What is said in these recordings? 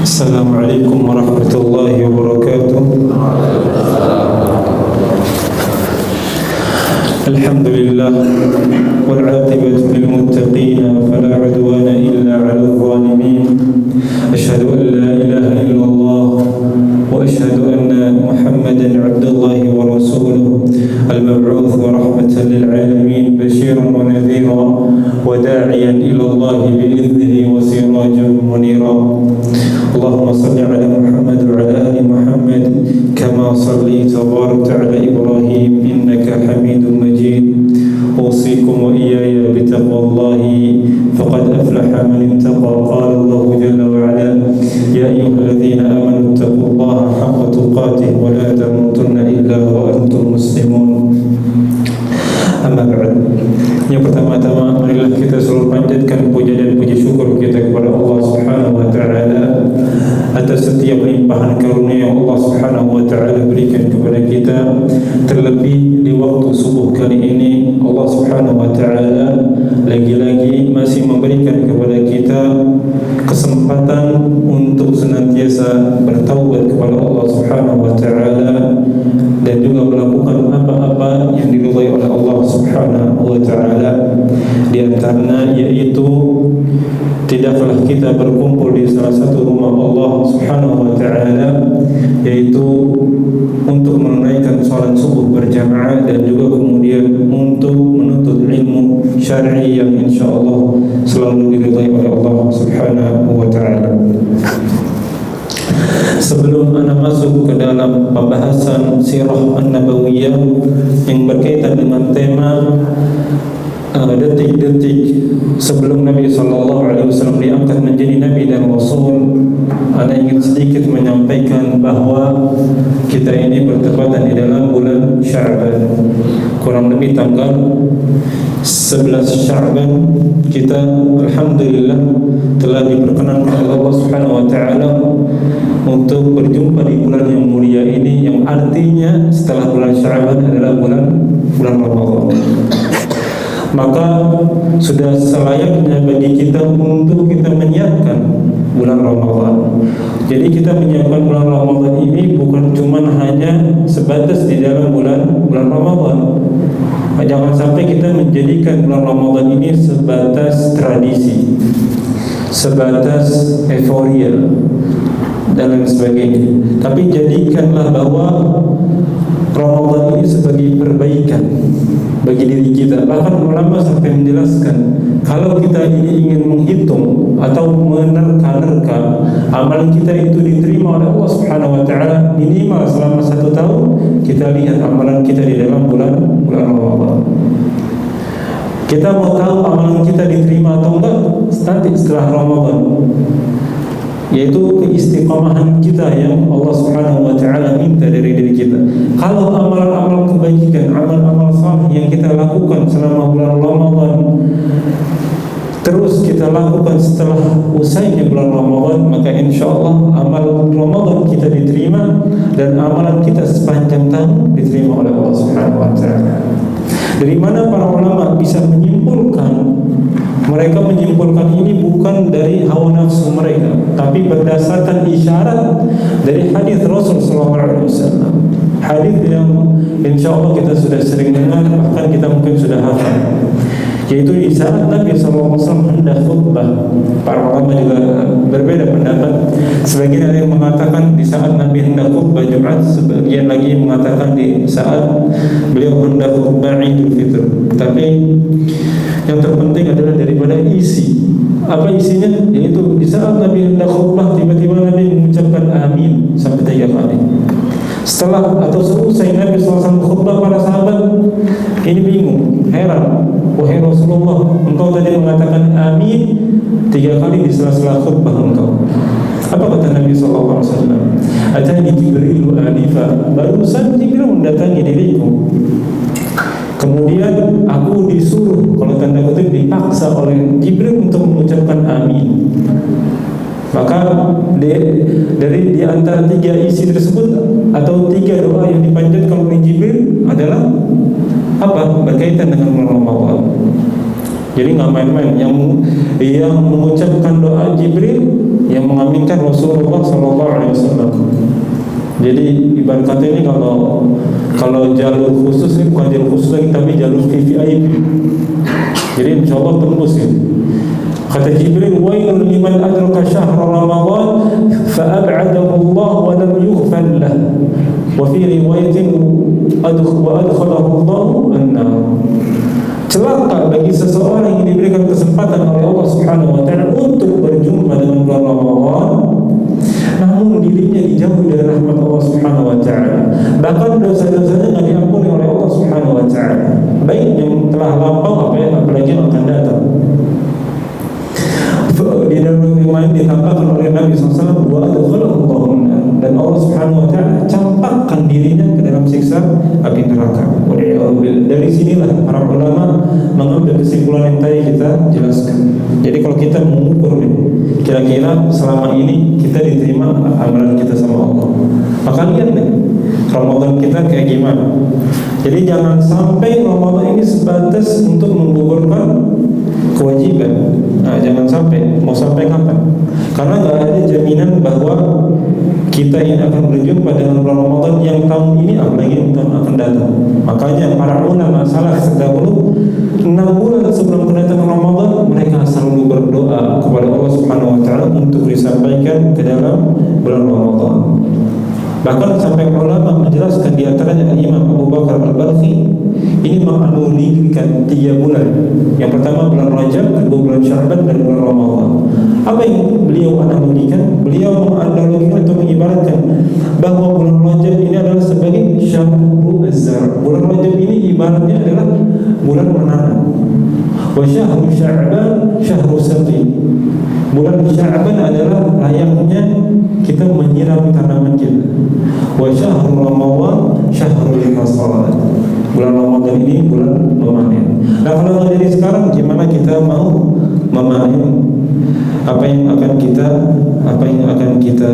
Assalamualaikum warahmatullahi wabarakatuh. Alhamdulillah wal 'aqibatu lil muttaqin fala 'udwana illa 'alal zalimin. Asyhadu an la ilaha illallah wa asyhadu anna Muhammadan 'abdullahi wa rasuluh al-mab'uts rahmatan lil 'alamin basyiran wa nadhira wa da'iyan ila Allah bi idhnihi wa sirajan munira. Allahumma salli ala Muhammad wa ala ali Muhammad kama sallaita wa barakta ala Ibrahim innaka Hamidum Majid. Usikum wa iyaya bi taqwallahi faqad aflaha man ittaqa. Qala Allah jalla wa ala ya ayyuhalladzina amanu taqullaha haqqa tuqatih wa la tamutunna illa wa antum muslimun. Amma ba'd. Yang pertama-tama marilah kita selalu panjatkan puja dan puji syukur kita kepada Allah Subhanahu wa taala atas setiap limpahan karunia yang Allah Subhanahu wa taala berikan kepada kita. Terlebih di waktu subuh kali ini Allah Subhanahu wa taala lagi-lagi masih memberikan kepada kita kesempatan untuk senantiasa bertaubat kepada Allah Subhanahu wa taala dan juga melakukan apa-apa yang diridhai oleh Allah Subhanahu wa taala. Di antaranya yaitu tidaklah kita berkumpul di salah satu rumah Allah Subhanahu wa taala, yaitu untuk menunaikan salat subuh berjamaah dan juga kemudian untuk menuntut ilmu syar'i yang insyaallah selalu diridhai oleh Allah Subhanahu wa taala. Sebelum anda masuk ke dalam pembahasan sirah an-nabawiyah yang berkaitan dengan tema detik-detik sebelum Nabi SAW diangkat menjadi Nabi dan Rasul, anda ingin sedikit menyampaikan bahwa kita ini bertepatan di dalam bulan Sya'ban, kurang lebih tanggal 11 Sya'ban. Kita alhamdulillah telah diperkenankan oleh Allah Subhanahu wa taala untuk berjumpa di bulan yang mulia ini, yang artinya setelah bulan Sya'ban adalah bulan Ramadan. Maka sudah selayaknya bagi kita untuk kita menyiapkan bulan Ramadan. Jadi kita menyiapkan bulan Ramadan ini bukan cuma hanya sebatas di dalam bulan Ramadan. Jangan sampai kita menjadikan bulan Ramadan ini sebatas tradisi, sebatas euforia dan lain sebagainya. Tapi jadikanlah bahwa Ramadan ini sebagai perbaikan bagi diri kita. Bahkan ulama sampai menjelaskan, kalau kita ini ingin menghitung atau menerka-nerka amalan kita itu diterima oleh Allah Subhanahu wa taala, minimal selama 1 tahun kita lihat amalan kita di dalam bulan Ramadan. Kita mau tahu amalan kita diterima atau enggak nanti setelah Ramadan, yaitu keistiqamahan kita yang Allah Subhanahu wa taala minta dari diri kita. Kalau amal-amal kebajikan, amal-amal saleh yang kita lakukan selama bulan Ramadan terus kita lakukan setelah usainya bulan Ramadan, maka insyaallah amal Ramadan kita diterima dan amalan kita sepanjang tahun diterima oleh Allah Subhanahu wa taala. Dari mana para ulama bisa menyimpulkan? Mereka menyimpulkan ini bukan dari hawa nafsu mereka, tapi berdasarkan isyarat dari hadis Rasul SAW. Hadis yang insyaallah kita sudah sering dengar, bahkan kita mungkin sudah hafal, yaitu di saat Nabi SAW hendak khutbah. Para ulama juga berbeda pendapat. Sebagian ada yang mengatakan di saat Nabi hendak khutbah Jumat, sebagian lagi mengatakan di saat beliau hendak khutbah Idul Fitr. Tapi yang terpenting adalah daripada isi. Apa isinya? Yaitu di saat Nabi hendak khutbah, tiba-tiba Nabi mengucapkan amin sampai 3 kali. Setelah atau selesai Nabi SAW khutbah, para sahabat ini bingung, heran. Wahai Rasulullah, engkau tadi mengatakan amin 3 kali di sela-sela khutbah engkau. Apa kata Nabi SAW? Atani Jibril anifa, barusan Jibril mendatangi diriku. Kemudian aku disuruh, kalau tanda kutip dipaksa oleh Jibril untuk mengucapkan amin. Maka dari di antara 3 isi tersebut atau 3 doa yang dipanjatkan oleh Jibril adalah apa? Berkaitan dengan bulan Ramadan. Jadi nggak main-main. Yang mengucapkan doa Jibril yang mengaminkan Rasulullah SAW. Jadi ibarat kata ini kalau jalur khusus ini bukan jalur khusus lagi, tapi jalur VVIP. Jadi insya Allah tembus ya. Kata Jibril, wailun liman adraka syahra Ramadan fa'ab'adahu Allah wa lam yughfar lah. Wa fi riwayatin wa adkhalahu Allah an-nar. Celaka bagi seseorang yang diberikan kesempatan oleh Allah Subhanahu wa taala untuk berjumpa dengan bulan Ramadan, namun dirinya dijauhi dari rahmat Allah Subhanahu wa taala. Bahkan dosa-dosanya tidak diampuni oleh Allah Subhanahu wa taala. Baik yang telah lampau apalagi yang akan datang. Di dalam riwayat ditambahkan oleh Nabi SAW, wa adkhalahu Allahun, dan Allah Subhanahu wa taala campakkan dirinya ke dalam siksa api neraka. Dari sinilah para ulama mengambil kesimpulan yang tadi kita jelaskan. Jadi kalau kita mengukur kira-kira selama ini kita diterima amalan kita sama Allah, maka lihat nih Ramadan kita kayak gimana. Jadi jangan sampai Ramadan ini sebatas untuk menggugurkan kewajiban. Nah, jangan sampai. Mau sampai kapan? Karena nggak ada jaminan bahwa kita ini akan berjumpa dengan bulan Ramadan yang tahun ini, apalagi yang tahun akan datang. Makanya para ulama salaf terdahulu 6 bulan sebelum kedatangan Ramadan mereka selalu berdoa kepada Allah Subhanahu wa taala untuk disampaikan ke dalam bulan Ramadan. Bahkan sampai ulama menjelaskan, di antaranya Imam Abu Bakar Al-Balkhi ini menganalogikan 3 bulan. Yang pertama bulan Rajab, kedua bulan Sya'ban, dan bulan Ramadan. Apa yang beliau analogikan? Beliau menganalogikan atau mengibaratkan bahwa bulan Rajab ini adalah sebagai syahrul azhar. Bulan Rajab ini ibaratnya adalah bulan menanam. Wa syahrul Sya'ban syahrul saqi. Bulan Sya'ban adalah layaknya kita menyiram tanaman kita. Wa syahrul Ramadan syahrul hasalat. Bulan Ramadan ini bulan memanen. Nah, kalau dari sekarang gimana kita mau memanen apa yang akan kita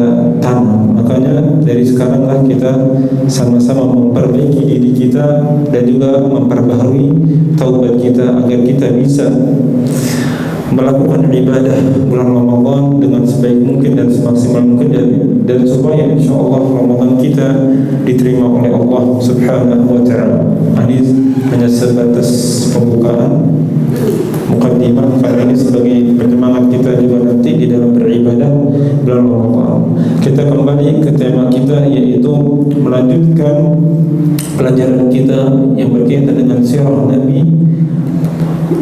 tanam? Makanya dari sekaranglah kita sama-sama memperbaiki diri kita dan juga memperbaharui taubat kita agar kita bisa melakukan ibadah bulan Ramadan dengan sebaik mungkin dan semaksimal mungkin, dan supaya insyaallah Ramadan kita diterima oleh Allah Subhanahu wa taala. Ini hanya sebatas pembukaan mukaddimah, karena ini sebagai penyemangat kita juga nanti di dalam beribadah bulan Ramadan. Kita kembali ke tema kita, yaitu melanjutkan pelajaran kita yang berkaitan dengan sirah Nabi,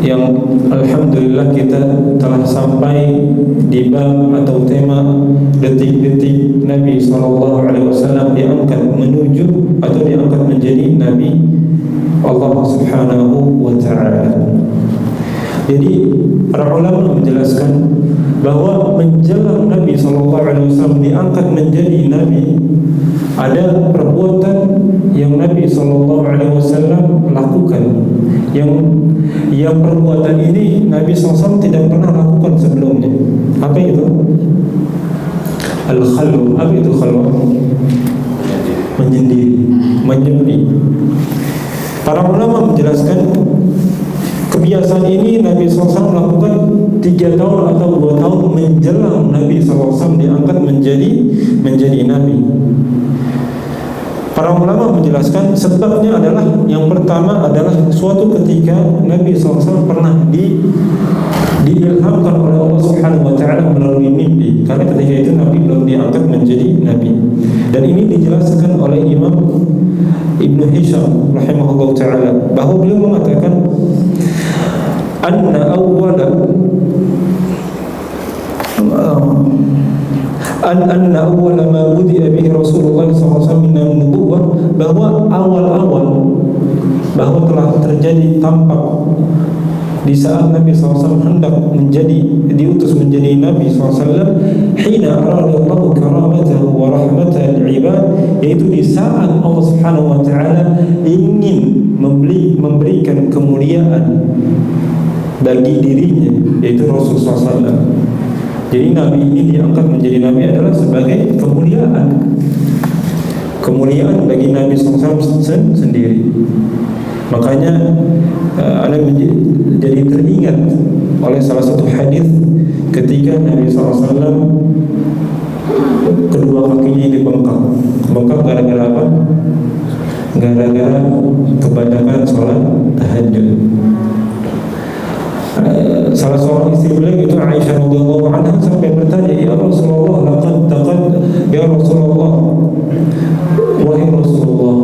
yang alhamdulillah kita telah sampai di bab atau tema detik-detik Nabi SAW diangkat menuju atau diangkat menjadi Nabi Allah Subhanahu wa ta'ala. Jadi para ulama menjelaskan bahwa menjelang Nabi SAW diangkat menjadi Nabi, ada perbuatan yang Nabi SAW lakukan, yang perbuatan ini Nabi SAW tidak pernah lakukan sebelumnya. Apa itu? Al-khalwa. Apa itu khalwa? Menyendiri, menyepi. Para ulama menjelaskan kebiasaan ini Nabi SAW lakukan 3 tahun atau 2 tahun menjelang Nabi SAW diangkat menjadi Nabi. Para ulama menjelaskan sebabnya adalah, yang pertama adalah suatu ketika Nabi SAW pernah diilhamkan oleh Allah Subhanahu wa taala melalui mimpi, karena ketika itu Nabi belum diangkat menjadi Nabi. Dan ini dijelaskan oleh Imam Ibnu Hisham rahimahullah taala, bahwa beliau mengatakan anna awwala ma budi'a bihi Rasulullah SAW min an-nubuwah, bahwa awal-awal bahwa telah terjadi tampak di saat Nabi SAW hendak diutus menjadi Nabi SAW, hina aradallahu karamatahu wa rahmatahu al-ibad, yaitu di saat Allah Subhanahu wa taala ingin memberikan kemuliaan bagi dirinya, yaitu Rasulullah SAW. Jadi Nabi ini diangkat menjadi Nabi adalah sebagai kemuliaan bagi Nabi SAW sendiri. Makanya Anda jadi teringat oleh salah satu hadis ketika Nabi SAW kedua kakinya dibengkak. Bengkak gara-gara apa? Gara-gara kebanyakan sholat tahajud. Salah seorang istri beliau itu Aisyah radhiyallahu anha sampai bertanya, ya Rasulullah, ya Rasulullah, wahai Rasulullah,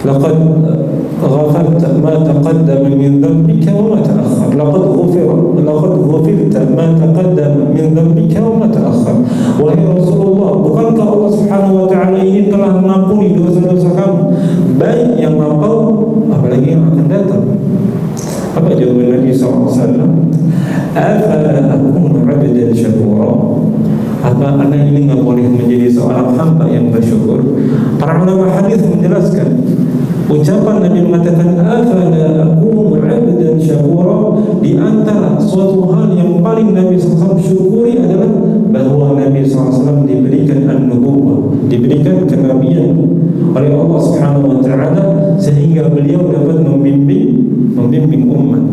laqad ghafarta ma taqaddama min dhanbika wa ma ta'akhkhar, laqad ghufirta ma taqaddama min dhanbika wa ma ta'akhkhar. Wahai Rasulullah, bukankah Allah Subhanahu wa taala ini telah mengampuni dosa-dosa kamu, baik yang lampau apalagi yang akan datang? Apa jawaban Nabi SAW? Afala akunu abdan syakura? Apa anak ini nggak boleh menjadi seorang hamba yang bersyukur? Para ulama hadis menjelaskan ucapan Nabi mengatakan afala akunu abdan syakura, di antara suatu hal yang paling Nabi SAW syukuri adalah bahwa Nabi SAW diberikan an-nubuwah, diberikan kenabian oleh Allah Subhanahu wa taala sehingga beliau dapat membimbing umat.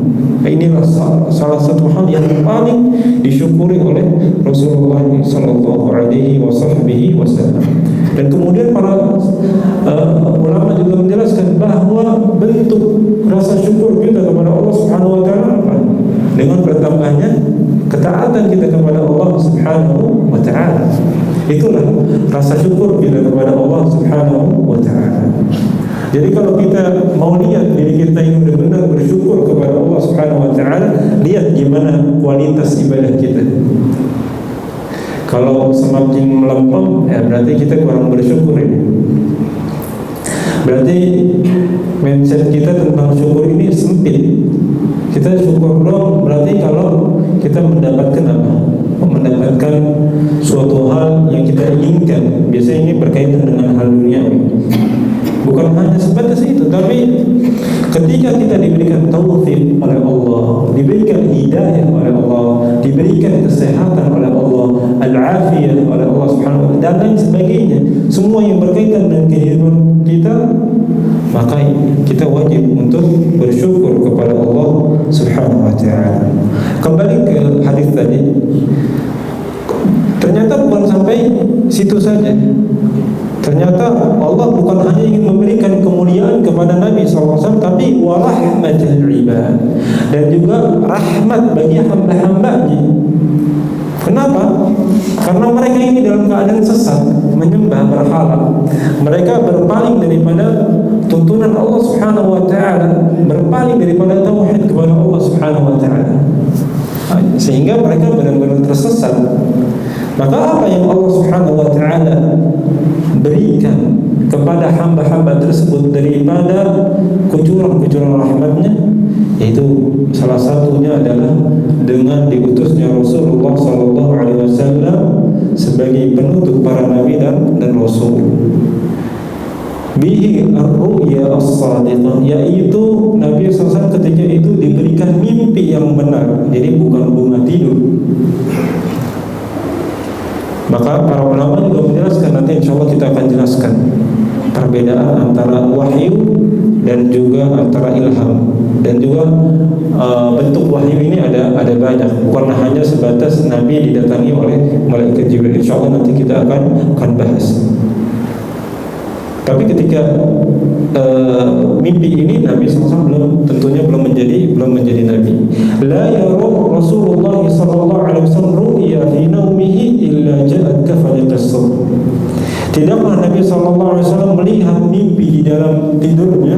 Inilah salah satu hal yang paling disyukuri oleh Rasulullah sallallahu alaihi wasallam. Dan kemudian para ulama juga menjelaskan bahwa bentuk rasa syukur kita kepada Allah Subhanahu wa taala dengan bertambahnya ketaatan kita kepada Allah Subhanahu wa taala. Itulah rasa syukur kita kepada Allah Subhanahu wa taala. Jadi kalau kita mau lihat diri kita ini benar-benar bersyukur kepada Allah Subhanahu wa taala, lihat gimana kualitas ibadah kita. Kalau semakin melempem, ya berarti kita kurang bersyukur ini. Berarti mindset kita tentang syukur ini sempit. Kita syukur dong, berarti kalau kita mendapatkan apa? Mendapatkan suatu hal yang kita inginkan. Biasanya ini berkaitan dengan hal duniawi. Bukan hanya sebatas itu, tapi ketika kita diberikan taufik oleh Allah, diberikan hidayah oleh Allah, diberikan kesehatan oleh Allah, al-afiyah oleh Allah Subhanahu wa taala, dan lain sebagainya, semua yang berkaitan dengan kehidupan kita, maka kita wajib untuk bersyukur kepada Allah Subhanahu wa taala. Kembali ke hadis tadi, ternyata bukan sampai situ saja. Ternyata Allah bukan hanya ingin memberikan kemuliaan kepada Nabi SAW, tapi warahmatul ibad, dan juga rahmat bagi hamba-hambanya. Kenapa? Karena mereka ini dalam keadaan sesat, menyembah berhala. Mereka berpaling daripada tuntunan Allah Subhanahu wa taala, berpaling daripada tauhid kepada Allah Subhanahu wa taala, sehingga mereka benar-benar tersesat. Maka apa yang Allah Subhanahu wa taala berikan kepada hamba-hamba tersebut daripada kucuran-kucuran rahmatnya, yaitu salah satunya adalah dengan diutusnya Rasulullah sallallahu alaihi wasallam sebagai penutup para nabi dan rasul. Bihi ar-ru'ya as-sadiqah, yaitu Nabi SAW ketika itu diberikan mimpi yang benar, jadi bukan bunga tidur. Maka para ulama juga menjelaskan, nanti insya Allah kita akan jelaskan perbedaan antara wahyu dan juga antara ilham, dan juga bentuk wahyu ini ada banyak, bukan hanya sebatas Nabi didatangi oleh malaikat Jibril. Insya Allah nanti kita akan bahas. Tapi ketika mimpi ini Nabi SAW tentunya belum menjadi Nabi. La yara Rasulullah sallallahu alaihi wasallam ru'ya fi naumihi illa ja'at kafaliqas sur. Tidaklah Nabi sallallahu alaihi wasallam melihat mimpi di dalam tidurnya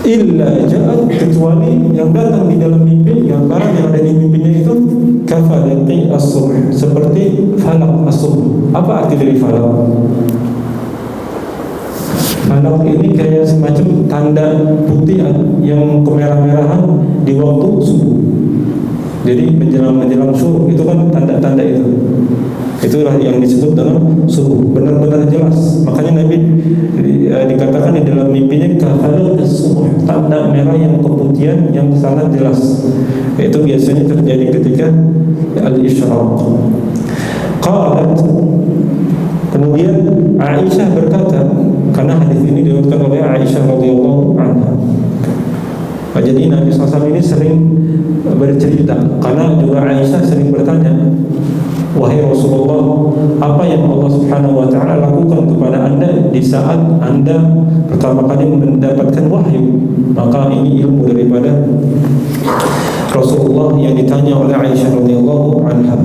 illa ja'at, kecuali yang datang di dalam mimpi, gambaran yang ada di mimpinya itu kafaliqi as-subh, seperti falak as-subh. Apa arti dari falak? Falak ini kayak semacam tanda putih yang kemerah-merahan di waktu subuh. Jadi menjelang subuh itu kan tanda-tanda itu. Itulah yang disebut dengan subuh, benar-benar jelas. Makanya Nabi dikatakan di dalam mimpinya kafalaqis subuh, tanda merah yang keputihan yang sangat jelas. Itu biasanya terjadi ketika al-isyraq. Qalat, kemudian Aisyah berkata, karena hadis ini diriwayatkan oleh Aisyah radhiyallahu anha. Jadi Nabi SAW ini sering bercerita, karena juga Aisyah sering bertanya, wahai Rasulullah, apa yang Allah Subhanahu wa ta'ala lakukan kepada anda di saat anda pertama kali mendapatkan wahyu? Maka ini ilmu daripada Rasulullah yang ditanya oleh Aisyah radhiyallahu anha.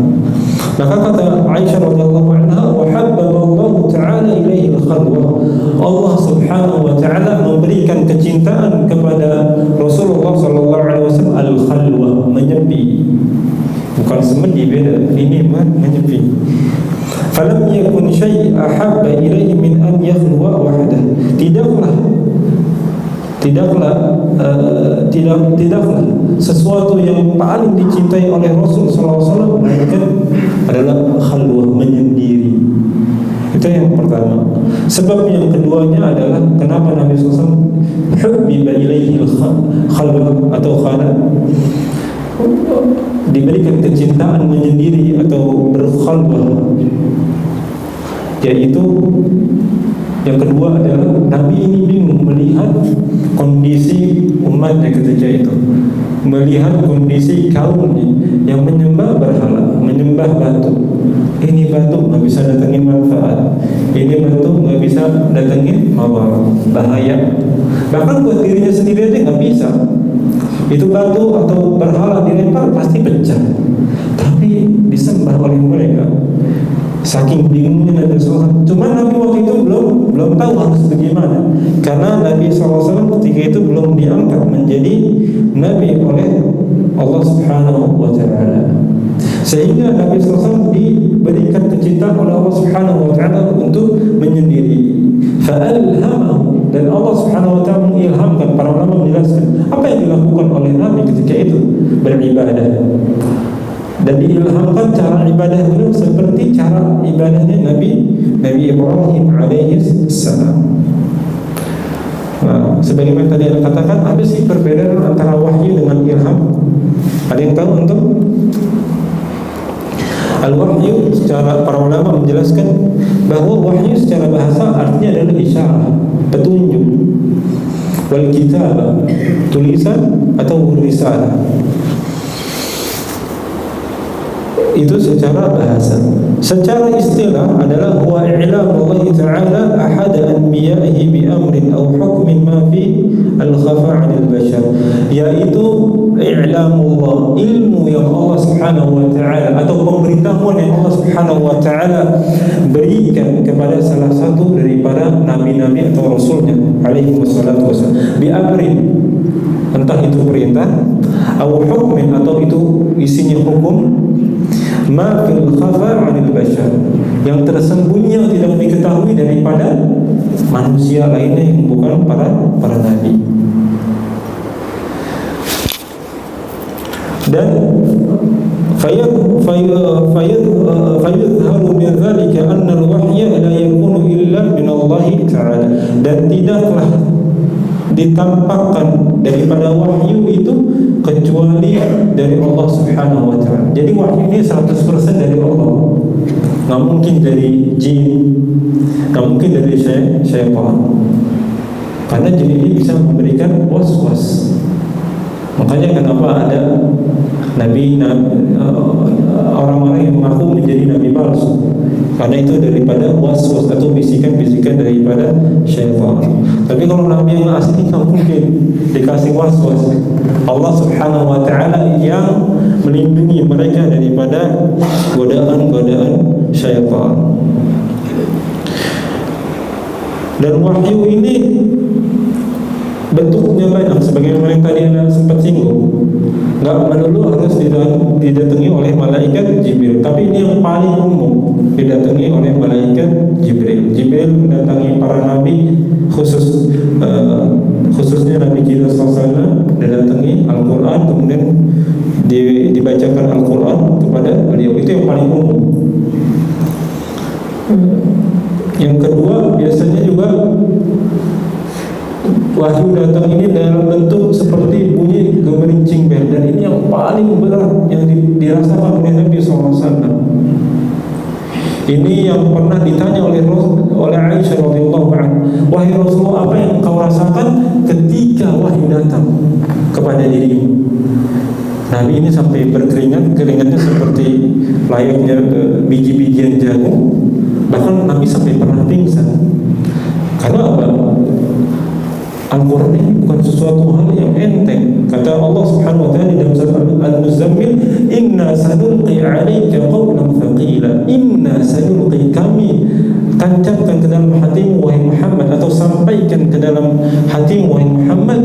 Maka kata Aisyah radhiyallahu anha, wa habbaballahu ta'ala ilaihi al-khalwa. Allah Subhanahu wa ta'ala memberikan kecintaan kepada Rasulullah sallallahu alaihi wasallam al-khalwa, menyepi. Bukan semedi, beda. Ini menyepi. Falam yakun syai' ahabba ilaihi min an yakhluwa wahdah. Tidaklah sesuatu yang paling dicintai oleh Rasul sallallahu alaihi wasallam melainkan adalah khalwah, menyendiri. Itu yang pertama. Sebab yang keduanya adalah kenapa Nabi sallallahu alaihi wasallam hubbiba ilaihi khalwah atau khala, diberikan kecintaan menyendiri atau berkhalwah, yaitu yang kedua adalah Nabi ini bingung melihat kondisi umatnya ketika itu, melihat kondisi kaumnya yang menyembah berhala, menyembah batu. Ini batu nggak bisa datangin manfaat, ini batu nggak bisa datangin mawar, bahaya. Bahkan buat dirinya sendiri aja nggak bisa. Itu batu atau berhala dilempar pasti pecah, tapi disembah oleh mereka. Saking bingungnya Nabi SAW. Cuma Nabi waktu itu belum tahu harus bagaimana, karena Nabi SAW ketika itu belum diangkat menjadi Nabi oleh Allah Subhanahu wa ta'ala. Sehingga Nabi SAW diberikan kecintaan oleh Allah Subhanahu wa ta'ala untuk menyendiri. Fa'alhamahu, dan Allah Subhanahu wa ta'ala mengilhamkan. Para ulama menjelaskan apa yang dilakukan oleh Nabi ketika itu, beribadah. Dan diilhamkan cara ibadah beliau seperti cara ibadahnya Nabi Ibrahim alaihi salam. Nah, sebagaimana tadi saya katakan, apa sih perbedaan antara wahyu dengan ilham? Ada yang tahu untuk? Al-wahyu secara para ulama menjelaskan bahwa wahyu secara bahasa artinya adalah isyarat, petunjuk. Wal kitabah, tulisan atau risalah. Itu secara bahasa. Secara istilah adalah huwa i'lamu Allah ta'ala ahad anbiya'ihi bi amrin aw hukmin ma fi al-khafa' 'anil bashar, yaitu i'lamullah, ilmu yang Allah Subhanahu wa ta'ala atau pemberitahuan yang Allah Subhanahu wa ta'ala berikan kepada salah satu daripada nabi-nabi atau rasulnya alaihi wassalatu wassalam, bi amrin, entah itu perintah, aw hukmin atau itu isinya hukum, ma fil khafa' 'anil bashar, yang tersembunyi yang tidak diketahui daripada manusia lainnya yang bukan para nabi. Dan fayadharu min dzalika anna al-wahya la yakunu illa min Allah ta'ala, dan tidaklah ditampakkan daripada wahyu itu kecuali dari Allah Subhanahu wa ta'ala. Jadi wahyu ini 100% dari Allah, nggak mungkin dari jin, nggak mungkin dari syaitan, karena jin ini bisa memberikan was-was. Makanya kenapa ada orang-orang yang mengaku menjadi nabi palsu, karena itu daripada was-was atau bisikan-bisikan daripada syaitan. Tapi kalau nabi yang asli nggak mungkin dikasih was-was. Allah Subhanahu wa ta'ala yang melindungi mereka daripada godaan-godaan syaitan. Dan wahyu ini bentuknya banyak, sebagaimana yang tadi Anda sempat singgung. Nggak melulu harus didatangi oleh malaikat Jibril, tapi ini yang paling umum, didatangi oleh malaikat Jibril. Jibril mendatangi para nabi, khususnya Nabi kita SAW, didatangi Al-Quran, kemudian dibacakan Al-Quran kepada beliau. Itu yang paling umum. Yang kedua, biasanya juga wahyu datang ini dalam bentuk seperti bunyi gemerincing bel, dan ini yang paling berat yang dirasakan oleh Nabi SAW. Ini yang pernah ditanya oleh Aisyah radhiyallahu anha, wahai Rasulullah, apa yang kau rasakan ketika wahyu datang kepada dirimu? Nabi ini sampai berkeringat, keringatnya seperti layaknya biji-bijian jagung. Bahkan Nabi sampai pernah pingsan. Karena apa? Al-Quran ini bukan sesuatu hal yang enteng. Kata Allah Subhanahu wa ta'ala di dalam surah Al-Muzammil, "Inna sanulqi 'alaika qawlan thaqila." Inna sanulqi, kami tancapkan ke dalam hatimu wahai Muhammad, atau sampaikan ke dalam hatimu wahai Muhammad,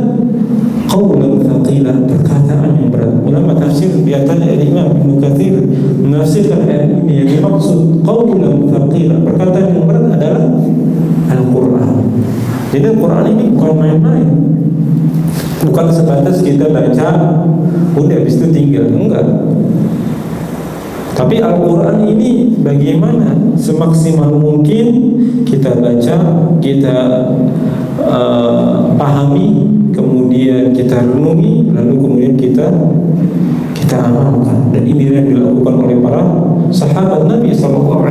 qawlan thaqila, perkataan yang berat. Ulama tafsir di antaranya Imam Ibnu Katsir menafsirkan ayat ini yang dimaksud qawlan thaqila, perkataan yang berat adalah Al-Quran. Jadi Al-Quran ini bukan main-main, bukan sebatas kita baca udah habis itu tinggal, enggak. Tapi Al-Quran ini bagaimana semaksimal mungkin kita baca, kita pahami, kemudian kita renungi, lalu kemudian kita amalkan. Dan ini yang dilakukan oleh para sahabat Nabi SAW.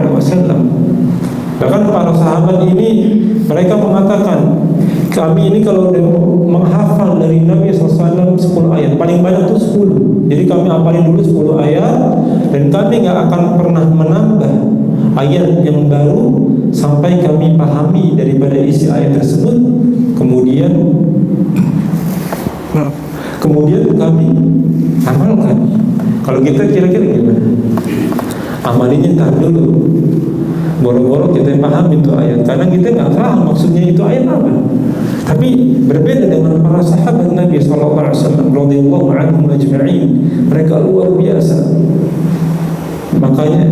Bahkan para sahabat ini mereka mengatakan, kami ini kalau menghafal dari Nabi SAW 10 ayat, paling banyak itu 10. Jadi kami hafalin dulu 10 ayat, dan kami gak akan pernah menambah ayat yang baru sampai kami pahami daripada isi ayat tersebut. Kemudian kami amalkan. Kalau kita kira-kira gimana? Amalinya tak dulu, boro-boro kita paham itu ayat, karena kita nggak paham maksudnya itu ayat apa. Tapi berbeda dengan para sahabat Nabi SAW radhiyallahu anhum ajma'in, mereka luar biasa. Makanya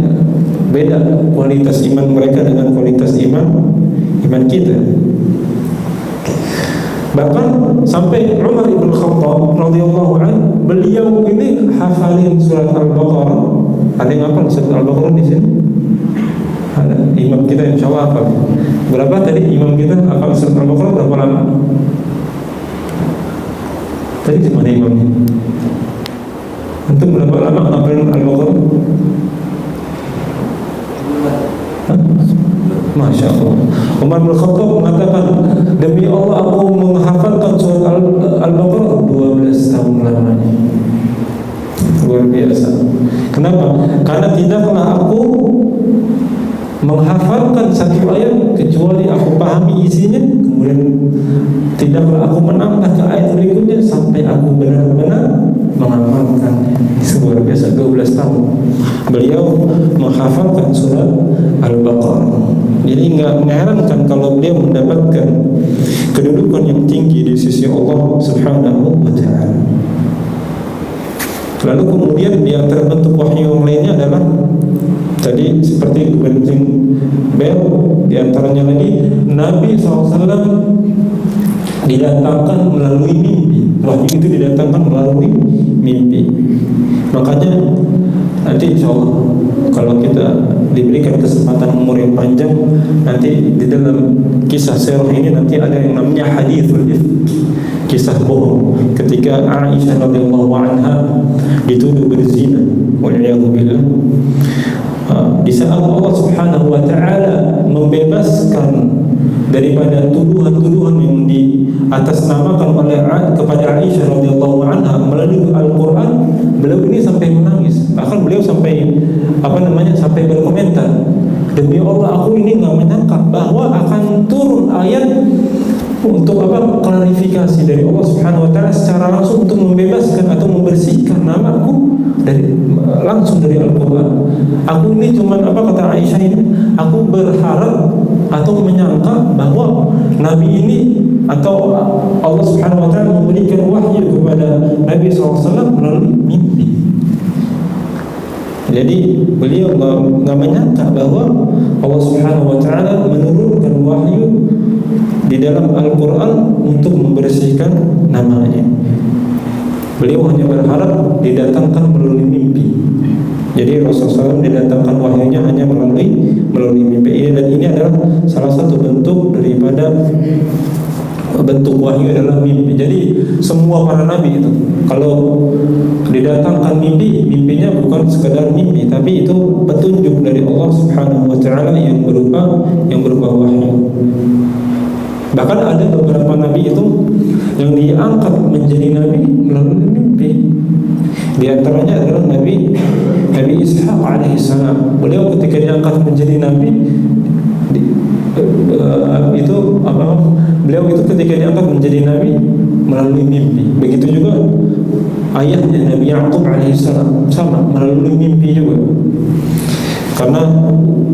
beda kualitas iman mereka dengan kualitas iman kita. Bahkan sampai Umar ibn Khattab radhiyallahu anhu, beliau ini hafalin surat Al-Baqarah. Ada yang hafal surat Al-Baqarah di sini? Ada. Imam kita insyaallah hafal. Berapa tadi imam kita hafal surat Al-Baqarah berapa lama? Tadi di mana imamnya? Untuk berapa lama hafalin Al-Baqarah? Masya Allah. Umar bin Khattab mengatakan, demi Allah aku menghafalkan surat Al-Baqarah 12 tahun lamanya. Luar biasa. Kenapa? Karena tidaklah aku menghafalkan satu ayat kecuali aku pahami isinya, kemudian tidaklah aku menambah ke ayat berikutnya sampai aku benar-benar menghafalkannya. Luar biasa, 12 tahun beliau menghafalkan surat Al-Baqarah. Jadi nggak mengherankan kalau beliau mendapatkan kedudukan yang tinggi di sisi Allah Subhanahu wa ta'ala. Lalu kemudian di antara bentuk wahyu yang lainnya adalah tadi seperti kebencing bel, di antaranya lagi Nabi SAW didatangkan melalui mimpi. Wahyu itu didatangkan melalui mimpi. Makanya nanti insya Allah kalau kita diberikan kesempatan umur yang panjang, nanti di dalam kisah sirah ini nanti ada yang namanya hadithul ifk, kisah bohong, ketika Aisyah radhiyallahu anha dituduh berzina, wa'iyadu billah. Di saat Allah Subhanahu wa ta'ala membebaskan daripada tuduhan-tuduhan yang diatasnamakan oleh kepada Aisyah radhiyallahu anha melalui Al-Quran, beliau ini sampai menangis. Bahkan beliau sampai sampai berkomentar, demi Allah aku ini nggak menyangka bahwa akan turun ayat untuk klarifikasi dari Allah Subhanahu wa ta'ala secara langsung untuk membebaskan atau membersihkan namaku langsung dari Al-Quran. Aku ini cuman kata Aisyah ini, aku berharap atau menyangka bahwa Nabi ini atau Allah Subhanahu wa ta'ala memberikan wahyu kepada Nabi SAW melalui mimpi. Jadi beliau nggak menyangka bahwa Allah Subhanahu wa ta'ala menurunkan wahyu di dalam Al-Quran untuk membersihkan namanya. Beliau hanya berharap didatangkan melalui mimpi. Jadi Rasulullah SAW didatangkan wahyunya hanya melalui mimpi. Dan ini adalah salah satu bentuk daripada bentuk wahyu adalah mimpi. Jadi semua para nabi itu kalau didatangkan mimpi, mimpinya bukan sekedar mimpi, tapi itu petunjuk dari Allah Subhanahu wa ta'ala yang berupa wahyu. Bahkan ada beberapa nabi itu yang diangkat menjadi nabi melalui mimpi. Di antaranya adalah Nabi Ishaq alaihissalam. Beliau ketika diangkat menjadi nabi, beliau itu ketika diangkat menjadi nabi melalui mimpi. Begitu juga ayahnya Nabi Yaqub alaihissalam, sama melalui mimpi juga. Karena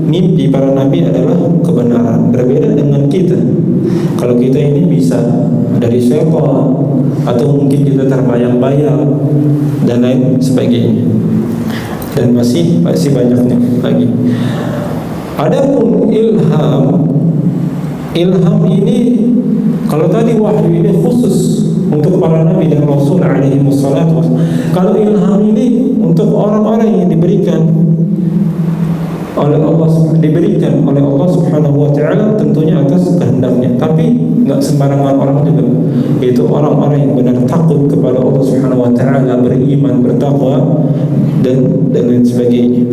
mimpi para nabi adalah kebenaran. Berbeda dengan kita. Kalau kita ini bisa dari syaitan, atau mungkin kita terbayang-bayang dan lain sebagainya. Dan masih banyaknya lagi. Adapun ilham ini, kalau tadi wahyu ini khusus untuk para nabi dan rasul alaihi wassalatu. Kalau ilham ini untuk orang-orang yang diberikan oleh Allah Subhanahu wa taala, tentunya atas kehendaknya. Tapi enggak sembarangan orang juga. Itu orang-orang yang benar takut kepada Allah Subhanahu wa taala, beriman, bertakwa dan lain sebagainya.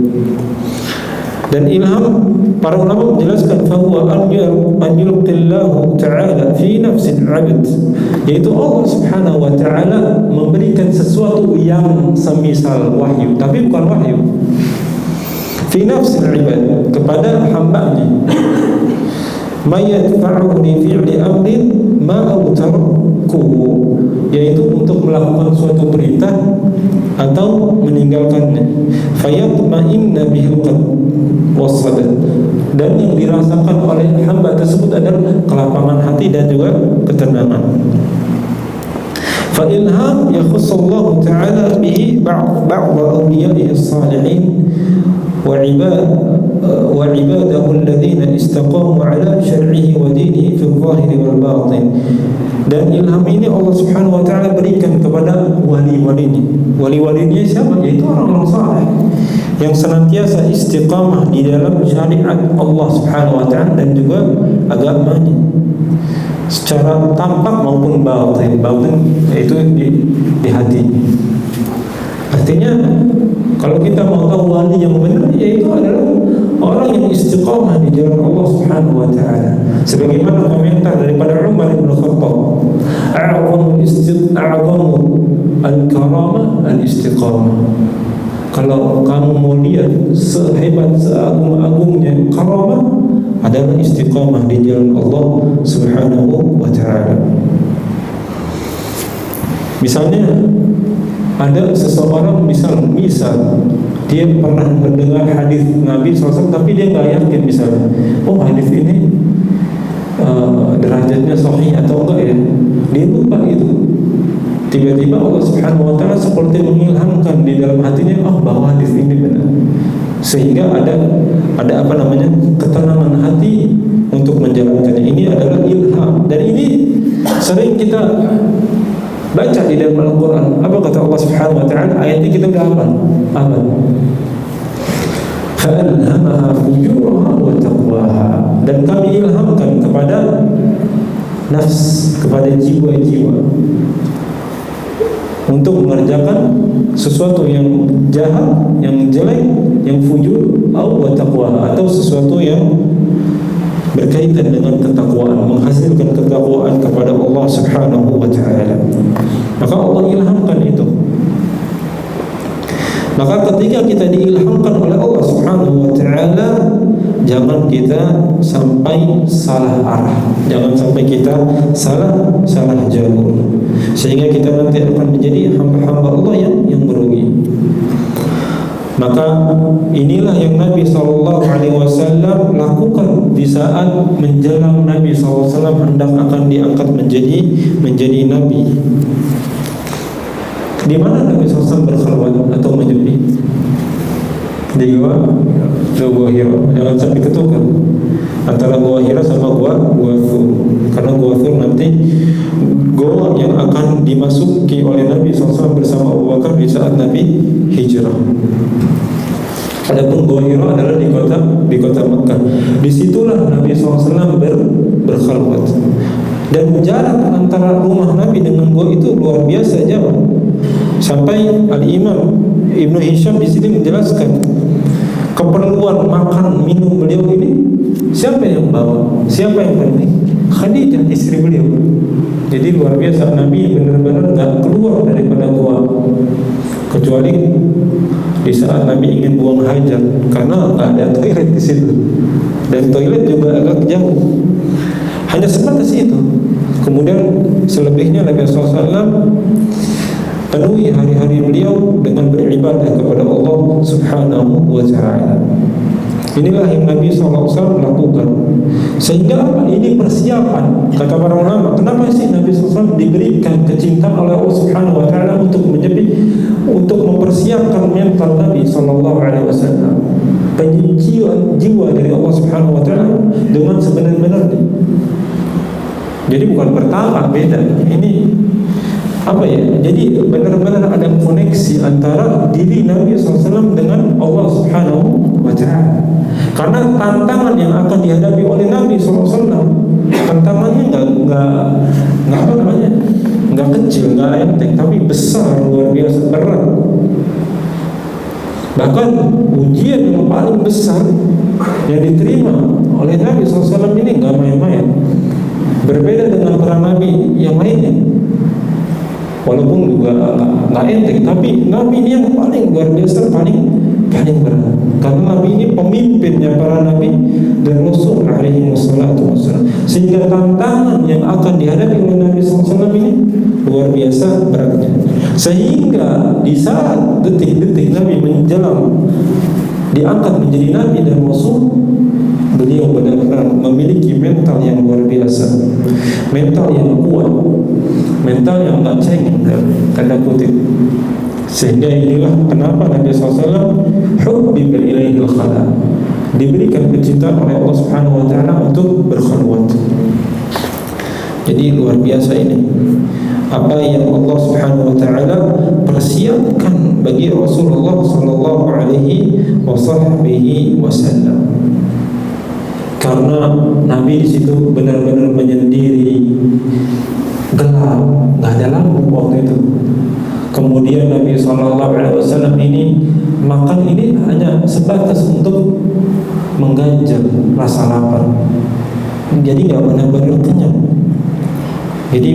Dan ilham, para ulama menjelaskan bahwa an yulqillahu ta'ala fi nafsil 'abd, yaitu Allah Subhanahu wa taala memberikan sesuatu yang semisal wahyu, tapi bukan wahyu. Fi nafsil 'ibad, kepada hamba-Nya. Ma yadfa'u li fi'li amrin ma awtarkuhu, yaitu untuk melakukan suatu perintah atau meninggalkannya. Fayatma'inna bihil qalb wassadat, dan yang dirasakan oleh hamba tersebut adalah kelapangan hati dan juga ketenangan. Fa ilham yakhussallahu ta'ala bihi ba'd awliya'ihi as-salihin wa ibadahu alladhina istaqamu ala syar'ihi wa dinihi fil zahiri wal batin. Dan ilham ini Allah Subhanahu wa taala berikan kepada wali-walinya. Wali-walinya siapa? Yaitu orang-orang saleh yang senantiasa istiqamah di dalam syariat Allah Subhanahu wa taala dan juga agamanya, secara tampak maupun batin. Yaitu di hati. Artinya kalau kita mau tahu wali yang benar, yaitu adalah orang yang istiqamah di jalan Allah Subhanahu wa taala. Sebagaimana komentar daripada Umar bin Khattab, a'zamu al-karamah al-istiqamah. Kalau kamu mau lihat sehebat seagung-agungnya karamah, adalah istiqamah di jalan Allah Subhanahu wa taala. Misalnya ada seseorang misal dia pernah mendengar hadis Nabi SAW, tapi dia nggak yakin misalnya, oh hadis ini derajatnya sahih atau enggak ya, dia lupa itu. Tiba-tiba Allah Subhanahu wa taala seperti mengilhamkan di dalam hatinya, bahwa hadis ini benar, sehingga ada ketenangan hati untuk menjalankannya. Ini adalah ilham, dan ini sering kita baca di dalam Al-Quran. Apa kata Allah Subhanahu wa ta'ala? Ayatnya kita udah hafal. Fa'alhamaha fujuraha wa taqwaha, dan kami ilhamkan kepada nafs, kepada jiwa-jiwa untuk mengerjakan sesuatu yang jahat, yang jelek, yang fujur, wa taqwaha, atau sesuatu yang berkaitan dengan ketakwaan, menghasilkan ketakwaan kepada Allah Subhanahu wa taala. Maka Allah ilhamkan itu. Maka ketika kita diilhamkan oleh Allah Subhanahu wa taala, jangan kita sampai salah arah, jangan sampai kita salah jalur, sehingga kita nanti akan menjadi hamba-hamba Allah yang merugi. Maka inilah yang Nabi SAW lakukan di saat menjelang Nabi SAW hendak akan diangkat menjadi Nabi. Di mana Nabi SAW berkhalwat atau menyepi? Di Gua Hira. Jangan sampai ketukar antara Gua Hira sama Gua Thur. Karena Gua Thur nanti gua yang akan dimasuki oleh Nabi SAW bersama Abu Bakar di saat Nabi hijrah. Adapun Gua Hira adalah di kota Mekah. Disitulah Nabi SAW berkhalwat. Dan jarak antara rumah Nabi dengan gua itu luar biasa jauh. Sampai Al-Imam Ibnu Hisham di sini menjelaskan keperluan makan minum beliau ini siapa yang bawa? Siapa yang penting? Khadijah, istri beliau. Jadi luar biasa, Nabi benar-benar nggak keluar daripada gua, kecuali di saat Nabi ingin buang hajat, karena nggak ada toilet di situ, dan toilet juga agak jauh. Hanya sebatas itu. Kemudian selebihnya Nabi SAW penuhi hari-hari beliau dengan beribadah kepada Allah Subhanahu wa Ta'ala. Inilah yang Nabi SAW lakukan. Sehingga apa? Ini persiapan. Kata para ulama, kenapa sih Nabi SAW diberikan kecintaan oleh Allah Subhanahu wa Ta'ala untuk mempersiapkan mental Nabi SAW, penyucian jiwa dari Allah Subhanahu wa Ta'ala dengan sebenar-benarnya. Jadi bukan pertama, beda. Ini apa ya? Jadi benar-benar ada koneksi antara diri Nabi SAW dengan Allah Subhanahu wa Ta'ala. Karena tantangan yang akan dihadapi oleh Nabi SAW, tantangannya nggak kecil, nggak enteng, tapi besar, luar biasa berat. Bahkan ujian yang paling besar yang diterima oleh Nabi SAW ini nggak main-main. Berbeda dengan para nabi yang lainnya, walaupun juga nggak enteng, tapi nabi ini yang paling luar biasa, paling berat. Karena nabi ini pemimpinnya para nabi dan rasul alaihi wassalatu wassalam. Sehingga tantangan yang akan dihadapi oleh Nabi SAW ini luar biasa beratnya. Sehingga di saat detik-detik Nabi menjelang diangkat menjadi nabi dan rasul, beliau benar-benar memiliki mental yang luar biasa, mental yang kuat, mental yang tak cengeng, tanda kutip. Sehingga inilah kenapa Nabi SAW hubbiba ilaihil khala, diberikan kecintaan oleh Allah Subhanahu wa Ta'ala untuk berkhalwat. Jadi luar biasa ini apa yang Allah Subhanahu wa Ta'ala persiapkan bagi Rasulullah sallallahu alaihi wasallam. Karena Nabi di situ benar-benar menyendiri, gelap, nggak ada lampu waktu itu. Kemudian Nabi SAW ini makan ini hanya sebatas untuk mengganjal rasa lapar. Jadi nggak benar-benar kenyang. Jadi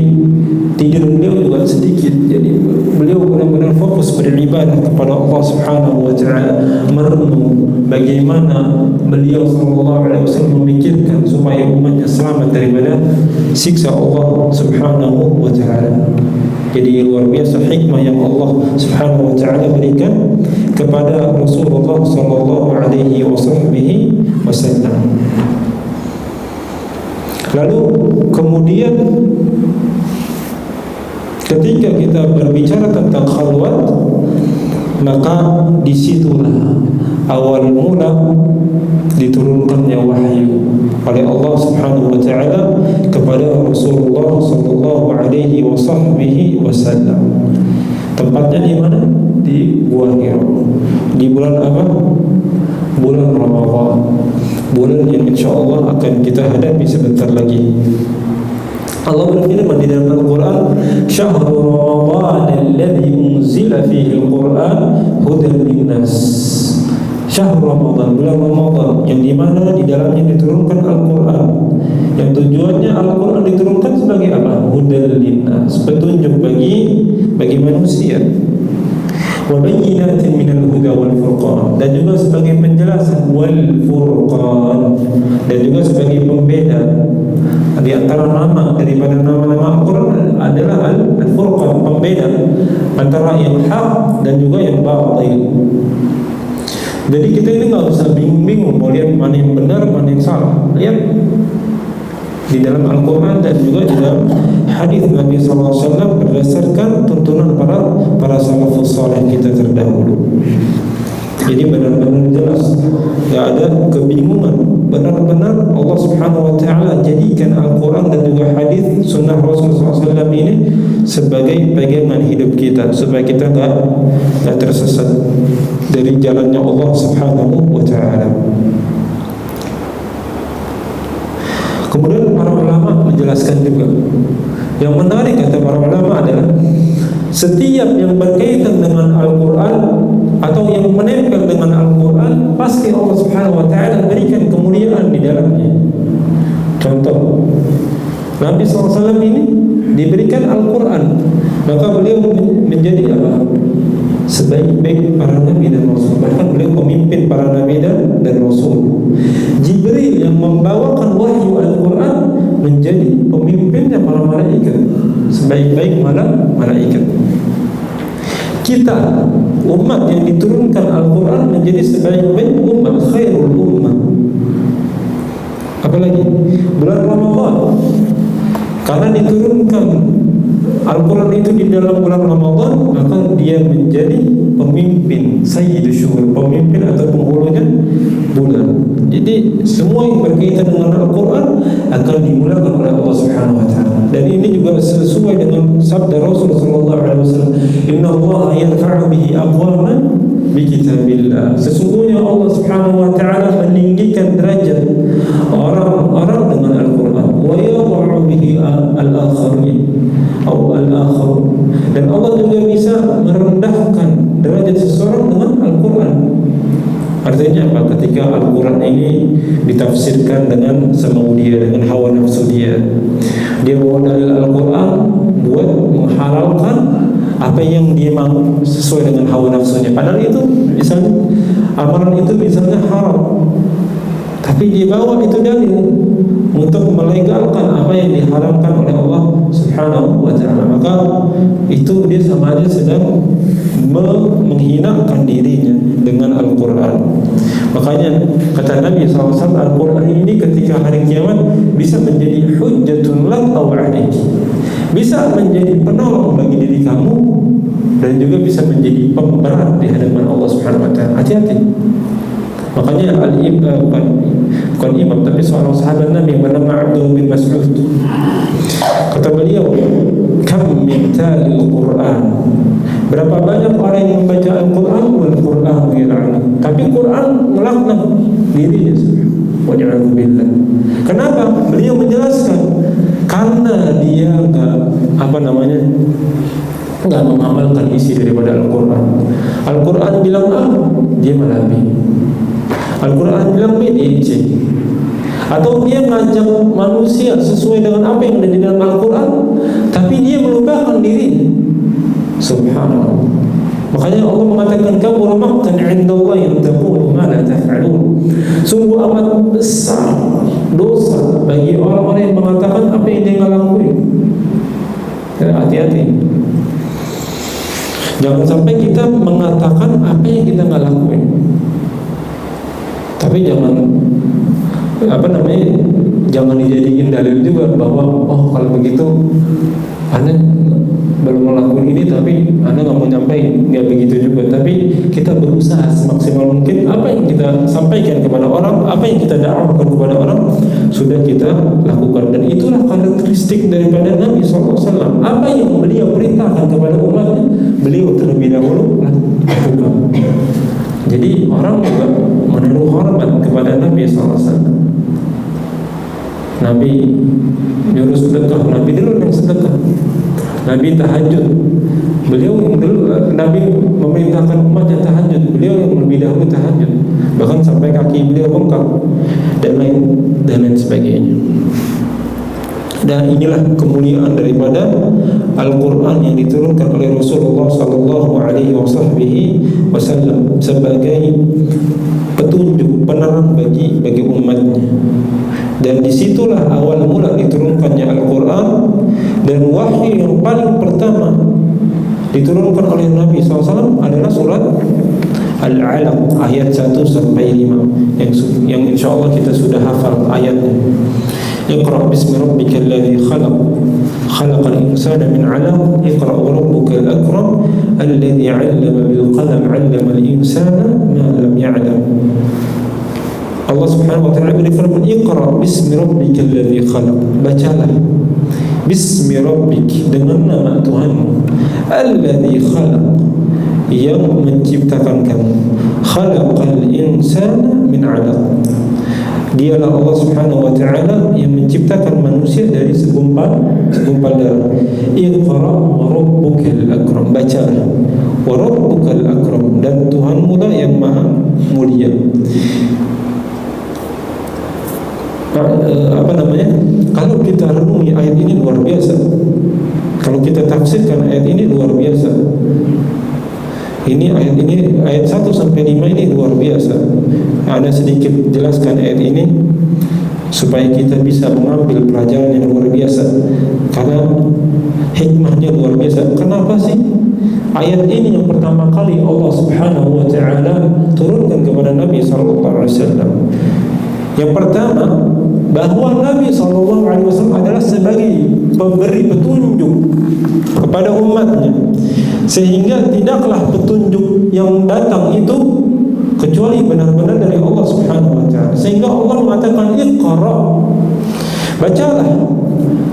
tidur beliau juga sedikit. Jadi beliau benar-benar fokus beribadah kepada Allah Subhanahu wa Ta'ala, merenung bagaimana beliau SAW memikirkan supaya umatnya selamat daripada siksa Allah Subhanahu wa Ta'ala. Jadi luar biasa hikmah yang Allah Subhanahu wa Ta'ala berikan kepada Rasulullah sallallahu alaihi wasallam. Lalu kemudian ketika kita berbicara tentang khalwat, maka disitulah awal mula diturunkannya wahyu oleh Allah Subhanahu wa Ta'ala kepada Rasulullah sallallahu alaihi wasallam. Tempatnya di mana? Di Gua Hira. Di bulan apa? Bulan Ramadan. Bulan yang insyaallah akan kita hadapi sebentar lagi. Allah berfirman di dalam Al-Quran, Syahrul Ramadan alladhi unzila fihi Al-Quran hudan linnas. Syahrul Ramadan, bulan Ramadan yang dimana di dalamnya diturunkan Al-Quran, yang tujuannya Al-Quran diturunkan sebagai apa? Hudan linnas, petunjuk bagi manusia. Wa bayyinatin minal huda wal furqan, dan juga sebagai penjelasan wal furqan, dan juga sebagai pembeda. Di antara nama daripada nama-nama Al-Quran adalah Al-Furqan, pembeda antara yang hak dan juga yang batil. Jadi kita ini nggak usah bingung-bingung mau lihat mana yang benar, mana yang salah. Lihat di dalam Al-Quran dan juga di dalam hadis Nabi SAW berdasarkan tuntunan para salafus saleh kita terdahulu. Jadi benar-benar jelas, tidak ada kebingungan. Benar-benar Allah Subhanahu wa Ta'ala jadikan Al-Quran dan juga hadis sunnah Rasulullah SAW ini sebagai pegangan hidup kita, supaya kita tidak tersesat dari jalannya Allah Subhanahu wa Ta'ala. Kemudian para ulama menjelaskan juga, yang menarik kata para ulama adalah setiap yang berkaitan dengan Al-Quran atau yang menempel dengan Al-Quran, pasti Allah Subhanahu wa Ta'ala berikan kemuliaan di dalamnya. Contoh, Nabi SAW ini diberikan Al-Quran, maka beliau menjadi apa? Sebaik-baik para nabi dan rasul. Bahkan beliau pemimpin para nabi dan rasul. Jibril yang membawakan wahyu Al-Quran menjadi pemimpinnya para malaikat, sebaik-baik malaikat. Kita umat yang diturunkan Al-Quran menjadi sebaik-baik umat, khairul ummah. Apalagi bulan Ramadan, karena diturunkan Al-Quran itu di dalam bulan Ramadan, maka dia menjadi pemimpin Sayyidus Syuhur, pemimpin atau penghulunya bulan. Jadi semua yang berkaitan dengan Al-Quran akan dimulakan oleh Allah Subhanahu wa taala. Dan ini juga sesuai dengan sabda Rasul sallallahu alaihi wasallam, "Inna Allah yarfa'u bihi aqwaman bi kitabillah." Sesungguhnya Allah Subhanahu wa taala meninggikan derajat orang-orang dengan Al-Quran, wa yadh'u bihi al-akharin atau al-akhar. Dan Allah juga bisa merendahkan derajat seseorang dengan Al-Quran. Artinya apa? Ketika Al-Quran ini ditafsirkan dengan semau dia, dengan hawa nafsu dia, dia bawa dalil Al-Quran buat menghalalkan apa yang dia mau sesuai dengan hawa nafsunya. Padahal itu misalnya amalan itu misalnya haram, tapi dia bawa itu dalil untuk melegalkan apa yang diharamkan oleh Allah Subhanahu wa taala. Maka itu dia sama aja sedang menghinakan dirinya dengan Al-Quran. Makanya kata Nabi SAW, Al-Quran ini ketika hari kiamat bisa menjadi hujjatun lak aw alaik, bisa menjadi penolong bagi diri kamu dan juga bisa menjadi pemberat di hadapan Allah Subhanahu wa taala. Hati-hati. Makanya bukan imam tapi seorang sahabat Nabi yang bernama Abdullah bin Mas'ud, kata beliau, "Kam min talil Quran." Berapa banyak orang yang membaca Al-Quran, wal Quran yal'an, tapi Quran melaknat dirinya. Wa'iyadzubillah. Kenapa? Beliau menjelaskan karena dia enggak mengamalkan isi daripada Al-Quran. Al-Quran bilang A, dia malah B. Al-Quran bilang B, dia C. Atau dia mengajak manusia sesuai dengan apa yang ada di dalam Al-Quran, tapi dia melupakan dirinya. Subhanallah. Makanya Allah mengatakan, kabura maqtan 'indallahi an taqulu ma la taf'alun. Sungguh amat besar dosa bagi orang-orang yang mengatakan apa yang dia enggak lakuin. Hati-hati. Jangan sampai kita mengatakan apa yang kita enggak lakuin. Tapi jangan dijadiin dalil juga bahwa kalau begitu Anda belum melakukan ini, tapi Anda nggak mau nyampein, nggak begitu juga. Tapi kita berusaha semaksimal mungkin apa yang kita sampaikan kepada orang, apa yang kita dakwahkan kepada orang sudah kita lakukan. Dan itulah karakteristik daripada Nabi SAW. Apa yang beliau perintahkan kepada umatnya, beliau terlebih dahulu lakukan. Jadi orang juga menaruh hormat kepada Nabi SAW. Nabi nyuruh sedekah, Nabi dulu yang sedekah. Nabi tahajud, beliau yang dulu. Nabi memerintahkan umatnya tahajud, beliau yang lebih dahulu tahajud, bahkan sampai kaki beliau bengkak dan lain sebagainya. Dan inilah kemuliaan daripada Al-Quran yang diturunkan oleh Rasulullah Sallallahu Alaihi Wasallam sebagai petunjuk, penerang bagi umatnya. Dan disitulah awal mula diturunkannya Al-Quran. Dan wahyu yang paling pertama diturunkan oleh Nabi SAW adalah surat Al-Alaq ayat 1 sampai 5 yang insyaallah kita sudah hafal ayatnya. Iqra bismi rabbikal ladzi khalaq khalaqal insana min 'alaq iqra wa rabbukal akram alladzi 'allama bil qalam 'allamal insana ma lam ya'lam. Allah Subhanahu wa taala berfirman, Iqra bismi rabbikal ladzi khalaq, bacalah bismi rabbik, dengan nama Tuhanmu, alladzi khalaq, yang menciptakan kamu, khalaqal insana min 'alaq, dialah Allah Subhanahu wa taala yang menciptakan manusia dari segumpal darah. Iqra wa rabbukal akram, bacalah, wa rabbukal akram, dan Tuhanmu lah yang maha mulia. Kalau kita renungi ayat ini luar biasa. Kalau kita tafsirkan ayat ini luar biasa. Ini ayat 1 sampai 5 ini luar biasa. Ada sedikit jelaskan ayat ini supaya kita bisa mengambil pelajaran yang luar biasa. Karena hikmahnya luar biasa. Kenapa sih ayat ini yang pertama kali Allah Subhanahu wa taala turunkan kepada Nabi sallallahu alaihi wasallam? Yang pertama, bahwa Nabi sallallahu alaihi wasallam adalah sebagai pemberi petunjuk kepada umatnya, sehingga tidaklah petunjuk yang datang itu kecuali benar-benar dari Allah Subhanahu wa taala. Sehingga Allah mengatakan Iqra, bacalah.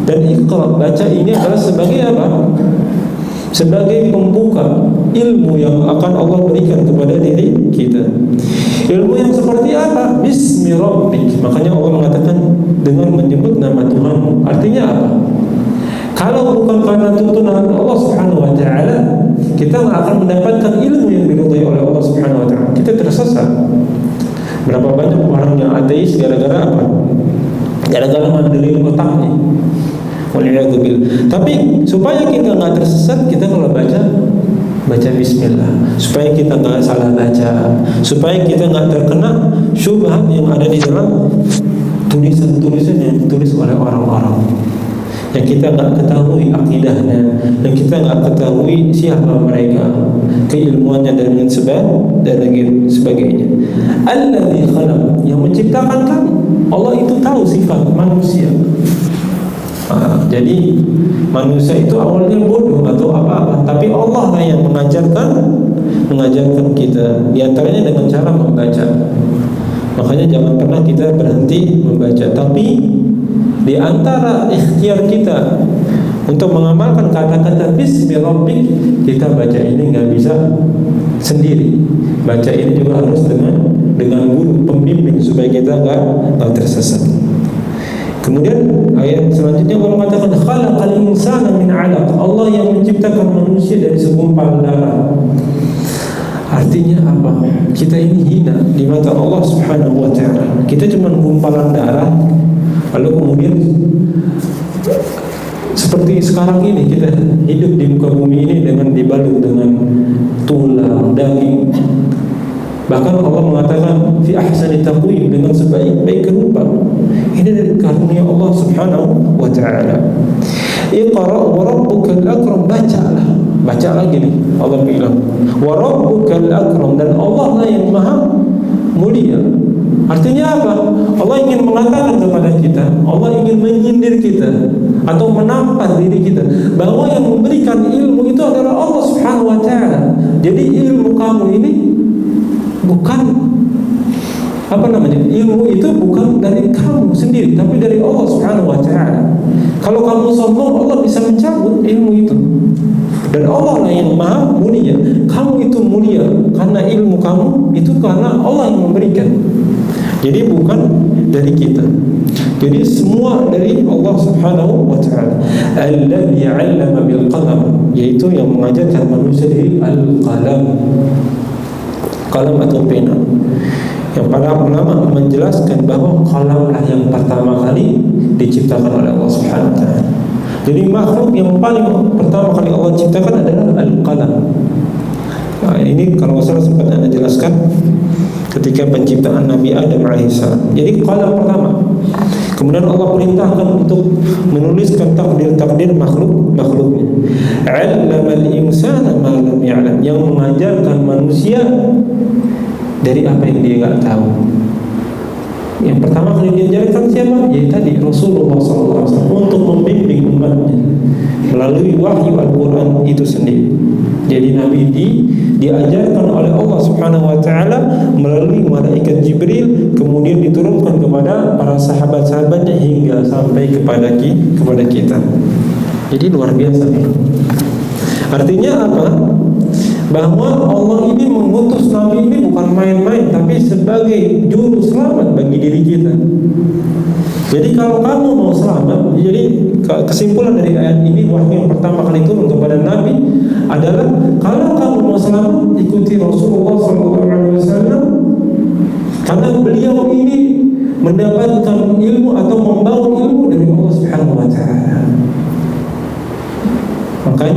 Dan Iqra, baca ini adalah sebagai apa? Sebagai pembuka ilmu yang akan Allah berikan kepada diri kita. Ilmu yang seperti apa? Bismi Rabbik. Makanya Allah mengatakan dengan menyebut nama Tuhanmu. Artinya apa? Kalau bukan karena tuntunan Allah Subhanahu wa taala, kita tidak akan mendapatkan ilmu yang diridhai oleh Allah Subhanahu wa taala. Kita tersesat. Berapa banyak orang yang ateis gara-gara apa? Gara-gara mandelin otaknya. Tapi supaya kita nggak tersesat, kita kalau baca Bismillah, supaya kita nggak salah baca, supaya kita nggak terkena syubhat yang ada di dalam tulisan-tulisan yang ditulis oleh orang-orang yang kita nggak ketahui akidahnya, yang kita nggak ketahui siapa mereka, keilmuannya dan lain sebagainya. Alladzi khalaq, yang menciptakan kamu. Allah itu tahu sifat manusia. Jadi manusia itu awalnya bodoh atau apa-apa, tapi Allah lah yang mengajarkan kita, di antaranya dengan cara membaca. Makanya jangan pernah kita berhenti membaca. Tapi di antara ikhtiar kita untuk mengamalkan kata-kata Bismi Rabbik, kita baca ini nggak bisa sendiri. Baca ini juga harus dengan guru pembimbing supaya kita nggak tersesat. Kemudian ayat selanjutnya Allah mengatakan khalaqal insana min 'alaq. Allah yang menciptakan manusia dari segumpal darah. Artinya apa? Kita ini hina di mata Allah Subhanahu wa taala. Kita cuma gumpalan darah. Lalu kemudian seperti sekarang ini kita hidup di muka bumi ini dengan dibalut dengan tulang, daging. Bahkan Allah mengatakan fi ahsani taqwim, dengan sebaik-baik rupa. Ini dari karunia Allah Subhanahu wa taala. Iqra wa rabbukal akram, bacalah. Baca lagi nih Allah bilang wa rabbukal akram, dan Allah lah yang maha mulia. Artinya apa? Allah ingin mengatakan kepada kita, Allah ingin menyindir kita atau menampar diri kita bahwa yang memberikan ilmu itu adalah Allah Subhanahu wa taala. Jadi ilmu kamu ini bukan ilmu itu bukan dari kamu sendiri, tapi dari Allah Subhanahu wa taala. Kalau kamu sombong, Allah bisa mencabut ilmu itu. Dan Allah lah yang maha mulia. Kamu itu mulia karena ilmu kamu itu karena Allah yang memberikan. Jadi bukan dari kita. Jadi semua dari Allah Subhanahu wa taala. Alladzi 'allama bil qalam, yaitu yang mengajarkan manusia dari al-qalam. Qalam atau pena. Yang para ulama menjelaskan bahwa qalamlah yang pertama kali diciptakan oleh Allah Subhanahu wa taala. Jadi makhluk yang paling pertama kali Allah ciptakan adalah al-qalam. Nah, ini kalau saya sempat Anda jelaskan ketika penciptaan Nabi Adam alaihissalam. Jadi qalam pertama. Kemudian Allah perintahkan untuk menuliskan takdir-takdir makhluknya. 'Allamal insana ma lam ya'lam, yang mengajarkan manusia dari apa yang dia enggak tahu. Yang pertama kali diajarkan siapa? Ya tadi Rasulullah SAW untuk membimbing umatnya melalui wahyu Al-Quran itu sendiri. Jadi Nabi diajarkan oleh Allah Subhanahu wa taala melalui malaikat Jibril, kemudian diturunkan kepada para sahabat-sahabatnya hingga sampai kepada kita. Jadi luar biasa. Artinya apa? Bahwa Allah ini mengutus Nabi ini bukan main-main, tapi sebagai juru selamat bagi diri kita. Jadi kalau kamu mau selamat, jadi kesimpulan dari ayat ini, wahyu yang pertama kali turun kepada Nabi adalah kalau kamu mau selamat, ikuti Rasulullah SAW, karena beliau ini mendapatkan ilmu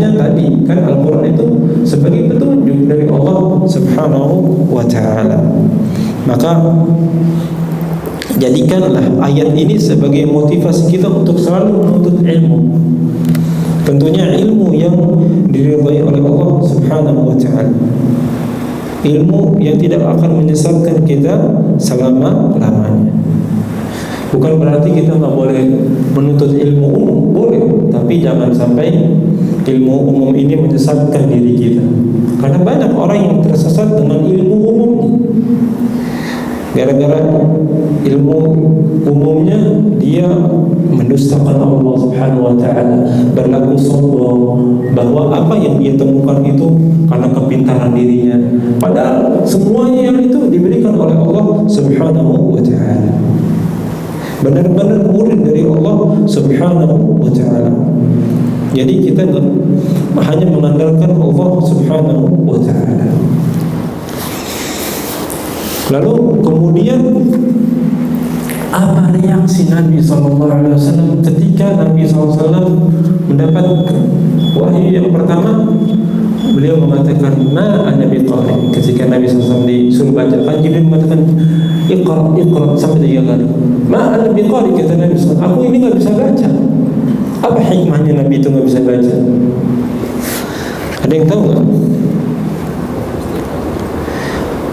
hikmahnya tadi kan Al-Quran itu sebagai petunjuk dari Allah Subhanahu wa ta'ala. Maka jadikanlah ayat ini sebagai motivasi kita untuk selalu menuntut ilmu. Tentunya ilmu yang diridhai oleh Allah Subhanahu wa ta'ala, ilmu yang tidak akan menyesatkan kita selama-lamanya. Bukan berarti kita nggak boleh menuntut ilmu umum, boleh, tapi jangan sampai ilmu umum ini menyesatkan diri kita. Karena banyak orang yang tersesat dengan ilmu umumnya. Gara-gara ilmu umumnya dia mendustakan Allah Subhanahu wa ta'ala, berlaku sombong bahwa apa yang dia temukan itu karena kepintaran dirinya, padahal semuanya yang itu diberikan oleh Allah Subhanahu wa ta'ala. Benar-benar murid dari Allah Subhanahu wa ta'ala. Jadi kita hanya mengandalkan Allah Subhanahu wa ta'ala. Lalu kemudian apa reaksi Nabi SAW ketika Nabi SAW mendapat wahyu yang pertama? Beliau mengatakan ma ana biqari. Ketika Nabi SAW disuruh baca, kan Jibril mengatakan iqra sampai 3 kali. Ma ana biqari, kata Nabi SAW, aku ini nggak bisa baca. Apa hikmahnya Nabi itu nggak bisa baca? Ada yang tahu nggak?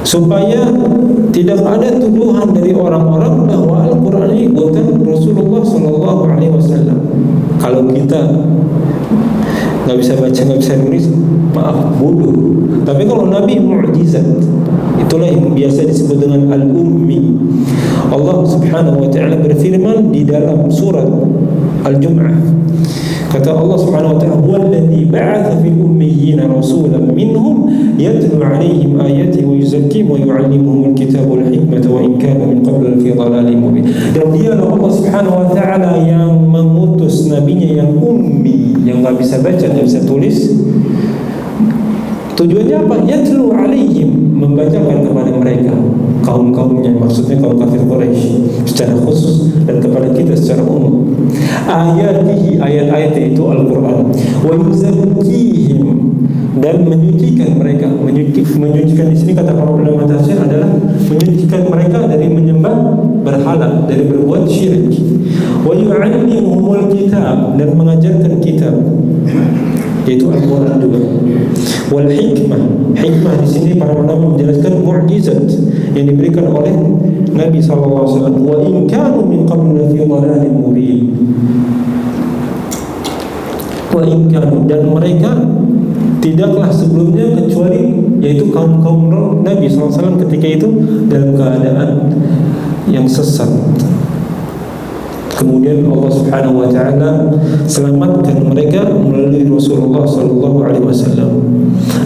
Supaya tidak ada tuduhan dari orang-orang bahwa Al-Quran ini buatan Rasulullah SAW. Kalau kita nggak bisa baca, nggak bisa nulis, maaf, bodoh. Tapi kalau Nabi mu'jizat, itulah yang biasa disebut dengan al-ummi. Allah Subhanahu wa ta'ala berfirman di dalam surat Al-Jum'ah, kata Allah Subhanahu wa ta'ala, "Huwallazi ba'atha fil ummiyina rasulan minhum yatlu 'alaihim ayatihi wa yuzakkihim wa yu'allimuhumul kitaba wal hikmata wa in kanu min qablu fi dhalalin mubin." Dan dialah Allah Subhanahu wa ta'ala yang mengutus nabinya yang ummi, yang enggak bisa baca, enggak bisa tulis. Tujuannya apa? Yatlu 'alaihim, membacakan kepada mereka, kaum-kaumnya, maksudnya kaum kafir Quraisy secara khusus dan kepada kita secara umum. Ayatihi, ayat-ayat itu Al-Quran. Wa yuzakkihim, dan menyucikan mereka. Menyucikan di sini kata para ulama tafsir adalah menyucikan mereka dari menyembah berhala, dari berbuat syirik. Wa yu'allimuhumul kitab, dan mengajarkan kitab, yaitu Al-Quran juga. Wal hikmah, hikmah di sini para ulama menjelaskan mukjizat yang diberikan oleh Nabi SAW. Wa in kanu min qablu fi dhalalin mubin. Wa in kanu, dan mereka tidaklah sebelumnya kecuali, yaitu kaum-kaum Nabi SAW ketika itu dalam keadaan yang sesat. Kemudian Allah Subhanahu wa ta'ala selamatkan mereka melalui Rasulullah sallallahu alaihi wasallam.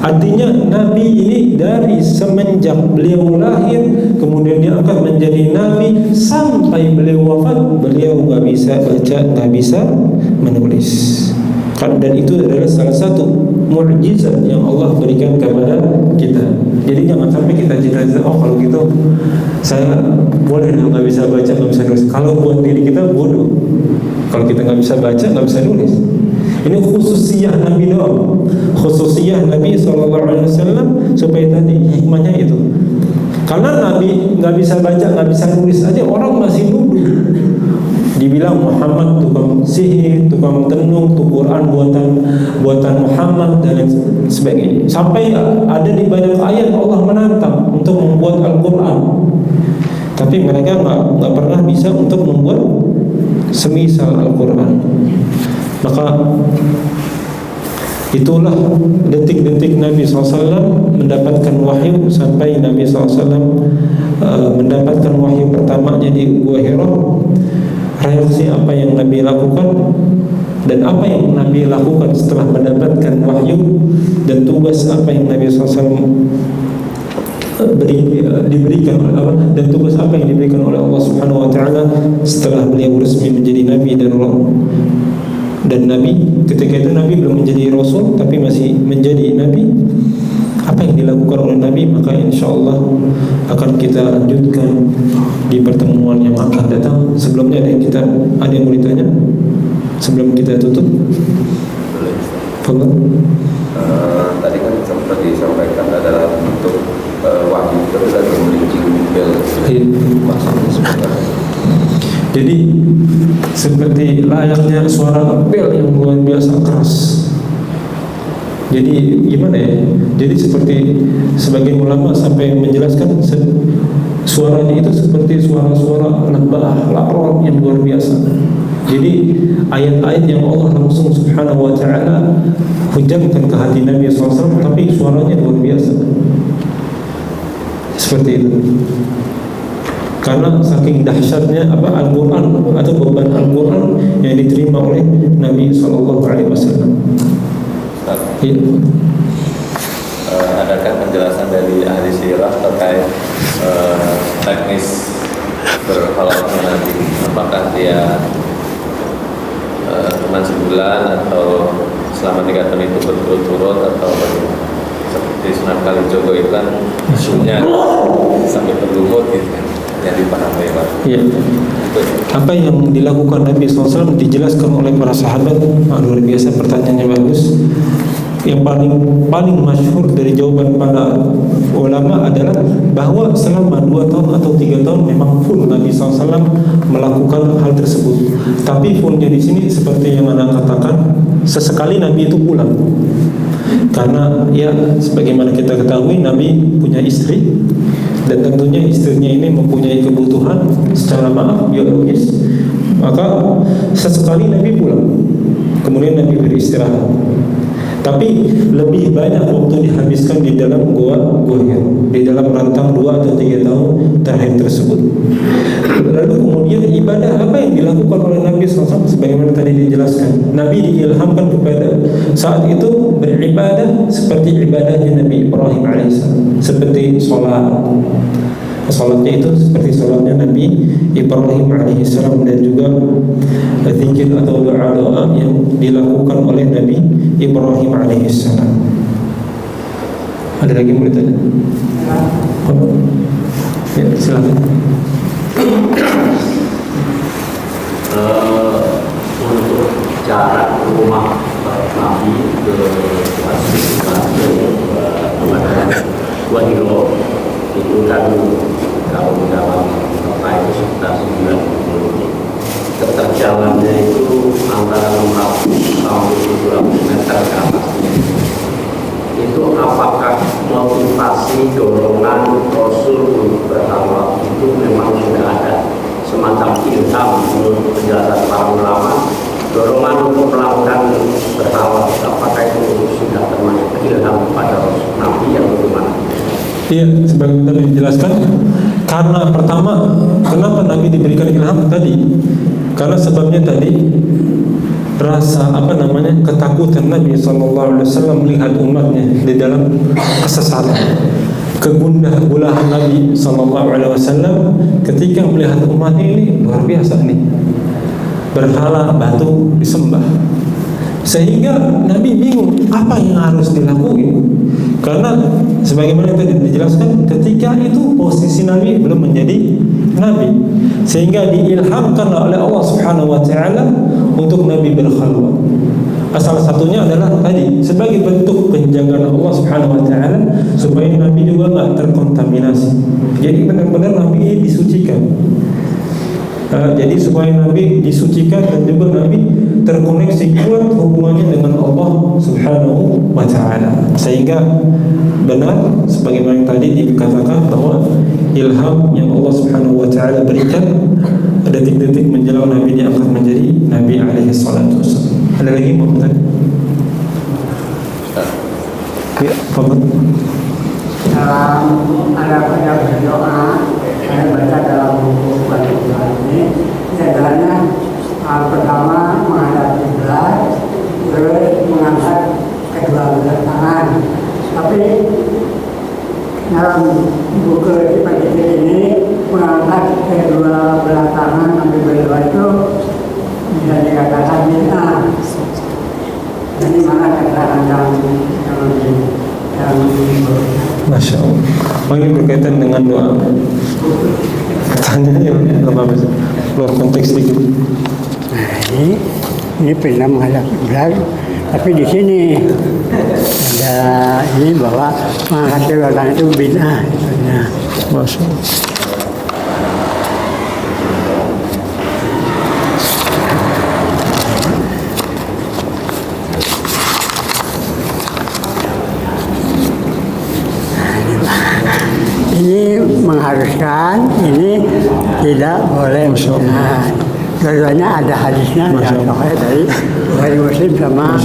Artinya Nabi ini dari semenjak beliau lahir, kemudian dia akan menjadi nabi sampai beliau wafat, beliau enggak bisa baca, enggak bisa menulis. Dan itu adalah salah satu mukjizat yang Allah berikan kepada kita. Jadi jangan sampai kita cita-cita, oh kalau gitu saya boleh nggak bisa baca, nggak bisa nulis. Kalau buat diri kita bodoh. Kalau kita nggak bisa baca, nggak bisa nulis. Ini khususiyah Nabi doang. Khususiyah Nabi SAW supaya tadi hikmahnya itu. Karena Nabi nggak bisa baca, nggak bisa nulis aja orang masih nuduh. Dibilang Muhammad tukang sihir, tukang tenung, Quran buatan Muhammad dan sebagainya. Sampai ada di banyak ayat Allah menantang untuk membuat Al-Quran, tapi mereka nggak pernah bisa untuk membuat semisal Al-Quran. Maka itulah detik-detik Nabi SAW mendapatkan wahyu, sampai Nabi SAW mendapatkan wahyu pertamanya di Gua Hira. Reaksi apa yang Nabi lakukan dan apa yang Nabi lakukan setelah mendapatkan wahyu, dan tugas apa yang Nabi SAW diberikan dan tugas apa yang diberikan oleh Allah Subhanahu wa ta'ala setelah beliau resmi menjadi Nabi dan Nabi. Ketika itu Nabi belum menjadi Rasul, tapi masih menjadi Nabi. Apa yang dilakukan oleh Nabi, maka insyaAllah akan kita lanjutkan di pertemuan yang akan datang. Sebelumnya ada yang mau ditanya sebelum kita tutup? Tadi kan sempat disampaikan adalah bentuk wahyu itu adalah memiliki bel. Maksudnya sebenarnya. Jadi seperti layaknya suara bel yang luar biasa keras. Jadi gimana ya? Jadi seperti sebagian ulama sampai menjelaskan suaranya itu seperti suara-suara nabah, lakron yang luar biasa. Jadi ayat-ayat yang Allah langsung subhanahu wa ta'ala hujamkan ke hati Nabi SAW, tapi suaranya luar biasa. Seperti itu. Karena saking dahsyatnya Al-Quran atau beban Al-Quran yang diterima oleh Nabi SAW. Ya. Adakah penjelasan dari ahli sirah terkait teknis berhalalnya Nabi? Apakah dia cuma sebulan atau selama 3 tahun itu berturut-turut atau seperti Sunan Kalijogo itu kan isunya sampai berlumut gitu kan, yang dipahami Pak. Ya. Apa yang dilakukan Nabi SAW dijelaskan oleh para sahabat. Luar biasa, pertanyaannya bagus. Yang paling masyhur dari jawaban para ulama adalah bahwa selama 2 tahun atau 3 tahun memang full Nabi SAW melakukan hal tersebut. Tapi fullnya di sini seperti yang Anda katakan, sesekali Nabi itu pulang. Karena ya sebagaimana kita ketahui Nabi punya istri, dan tentunya istrinya ini mempunyai kebutuhan secara biologis, maka sesekali Nabi pulang, kemudian Nabi beristirahat. Tapi lebih banyak waktu dihabiskan di dalam gua Hira, di dalam rentang 2 atau 3 tahun terakhir tersebut. Lalu kemudian ibadah apa yang dilakukan oleh Nabi SAW sebagaimana tadi dijelaskan. Nabi diilhamkan kepada saat itu beribadah seperti ibadahnya Nabi Ibrahim alaihissalam, seperti sholat. Salatnya itu seperti salatnya Nabi Ibrahim alaihissalam, dan juga zikir atau doa-doa yang dilakukan oleh Nabi Ibrahim alaihissalam. Ada lagi yang boleh tanya? Ya, silakan. Untuk jarak rumah Nabi ke Gua Hira itu kan kalau dalam kota itu sekitar 90 menit. Keterjalannya itu antara 600 sampai 700 meter ke atasnya. Itu apakah motivasi dorongan Rasul untuk berhalal itu memang sudah ada semacam ilham menurut penjelasan para ulama, dorongan untuk melakukan berhalal apakah itu sudah termasuk ilham kepada Rasul Nabi yang bagaimana? Iya, sebagaimana dijelaskan, karena pertama kenapa Nabi diberikan ilham tadi? Karena sebabnya tadi rasa ketakutan Nabi SAW melihat umatnya di dalam kesesatan, kegundah gulahan Nabi SAW ketika melihat umat ini luar biasa nih, berhala batu disembah, sehingga Nabi bingung apa yang harus dilakukan. Karena sebagaimana tadi dijelaskan, ketika itu posisi Nabi belum menjadi Nabi, sehingga diilhamkan oleh Allah Subhanahu wa Ta'ala untuk Nabi berkhalwat. Salah satunya adalah tadi sebagai bentuk penjagaan Allah Subhanahu wa Ta'ala supaya Nabi juga nggak terkontaminasi. Jadi benar-benar Nabi ini disucikan. Jadi supaya Nabi disucikan dan juga Nabi terkoneksi kuat hubungannya dengan Allah Subhanahu wa Ta'ala, sehingga benar sebagaimana yang tadi dikatakan bahwa ilham yang Allah Subhanahu wa Ta'ala berikan detik-detik menjelang Nabi diangkat menjadi Nabi alaihi salatu wassalam. Ada lagi mau bertanya? Ya, Pak. Ada banyak berdoa, saya baca dalam buku Al-Quran ini, sederhana pertama menghadap kiblat, terus mengangkat kedua belah tangan. Tapi dalam buku pagi ini mengangkat kedua belah tangan sambil berdoa itu bisa dikatakan bid'ah. Ini mana keterangan yang Masya Allah. Ini berkaitan dengan doa. Tanya yang apa sih? Luar konteks sedikit. Ini pernah menghadap kiblat, Tapi di sini ada ini bahwa mengangkat kedua tangan itu bid'ah. Nah, Masya Allah. ini mengharuskan, ini tidak boleh. Nah, dua-duanya ada hadisnya yang dari Muslim sama.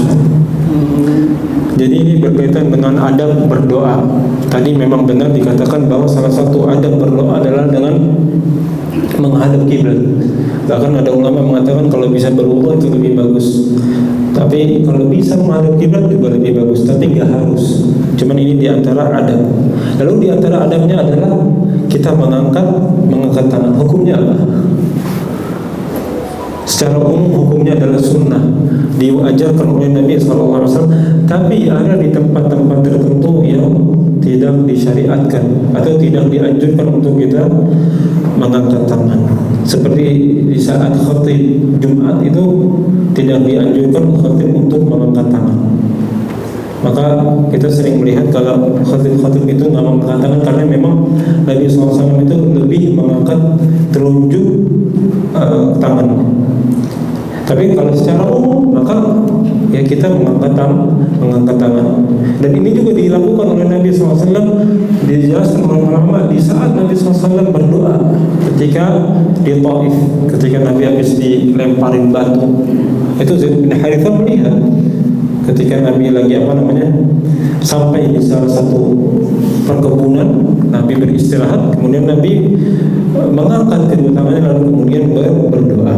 Jadi ini berkaitan dengan adab berdoa. Tadi memang benar dikatakan bahwa salah satu adab berdoa adalah dengan menghadap kiblat. Bahkan ada ulama mengatakan kalau bisa berwudu itu lebih bagus. Tapi kalau bisa menghadap kiblat juga lebih bagus. Tapi nggak harus. Cuman ini diantara adab. Lalu diantara adabnya adalah kita mengangkat tangan. Hukumnya apa? Secara umum hukumnya adalah sunnah, diajarkan oleh Nabi SAW. Tapi ada di tempat-tempat tertentu yang tidak disyariatkan atau tidak dianjurkan untuk kita mengangkat tangan. Seperti di saat khatib Jumat itu tidak dianjurkan khatib untuk mengangkat tangan. Maka kita sering melihat kalau khatib itu nggak mengangkat tangan karena memang Nabi SAW itu lebih mengangkat telunjuk tangan. Tapi kalau secara umum maka ya kita mengangkat tangan. Dan ini juga dilakukan oleh Nabi SAW. Dijelaskan oleh ulama di saat Nabi SAW berdoa ketika di Taif, ketika Nabi habis dilemparin batu. Itu Zaid bin Harithah melihat ketika Nabi lagi sampai di salah satu perkebunan, Nabi beristirahat, kemudian Nabi mengangkat kedua tangannya lalu kemudian berdoa.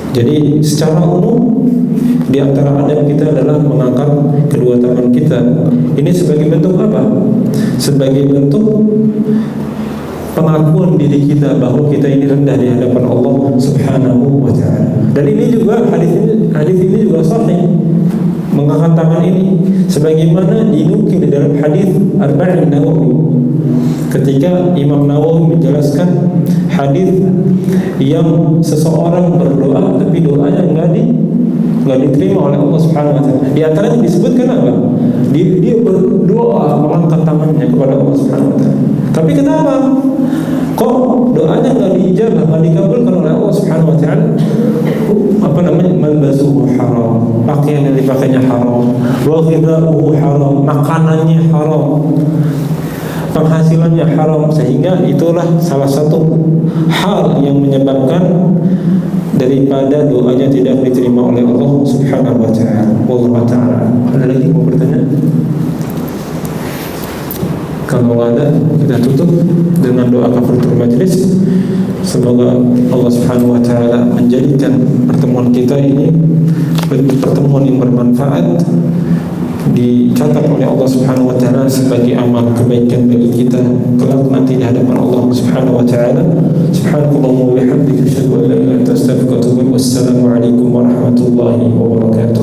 Jadi secara umum di antara adab kita adalah mengangkat kedua tangan kita. Ini sebagai bentuk apa? Sebagai bentuk pengakuan diri kita bahwa kita ini rendah di hadapan Allah Subhanahu wa taala. Dan ini juga hadis ini juga sahih. Mengangkat tangan ini sebagaimana dinukil dalam hadis Arba'in Nawawi. Ketika Imam Nawawi menjelaskan hadis yang seseorang berdoa tapi doanya enggak diterima oleh Allah Subhanahu wa taala. Di antaranya disebutkan apa? Dia berdoa mengangkat tangannya kepada Allah Subhanahu wa taala. Tapi kenapa? Kok doanya enggak diijabah, enggak dikabulkan oleh Allah Subhanahu wa taala? Malbasuhu haram, pakaian yang dipakainya haram, wa ghidauhu haram, makanannya haram, penghasilannya haram, sehingga itulah salah satu hal yang menyebabkan daripada doanya tidak diterima oleh Allah Subhanahu wa taala. Wallahu taala. Ada lagi mau bertanya? Kalau ada, kita tutup dengan doa kafaratul majlis. Semoga Allah Subhanahu wa taala menjadikan pertemuan kita ini pertemuan yang bermanfaat, dicatat oleh Allah Subhanahu wa taala sebagai amal kebaikan bagi kita kelak nanti di hadapan Allah Subhanahu wa taala. Subhanakallahumma wa bihamdika asyhadu an la ilaha illa anta astaghfiruka wa atubu ilaik. Wassalamu alaikum warahmatullahi wabarakatuh.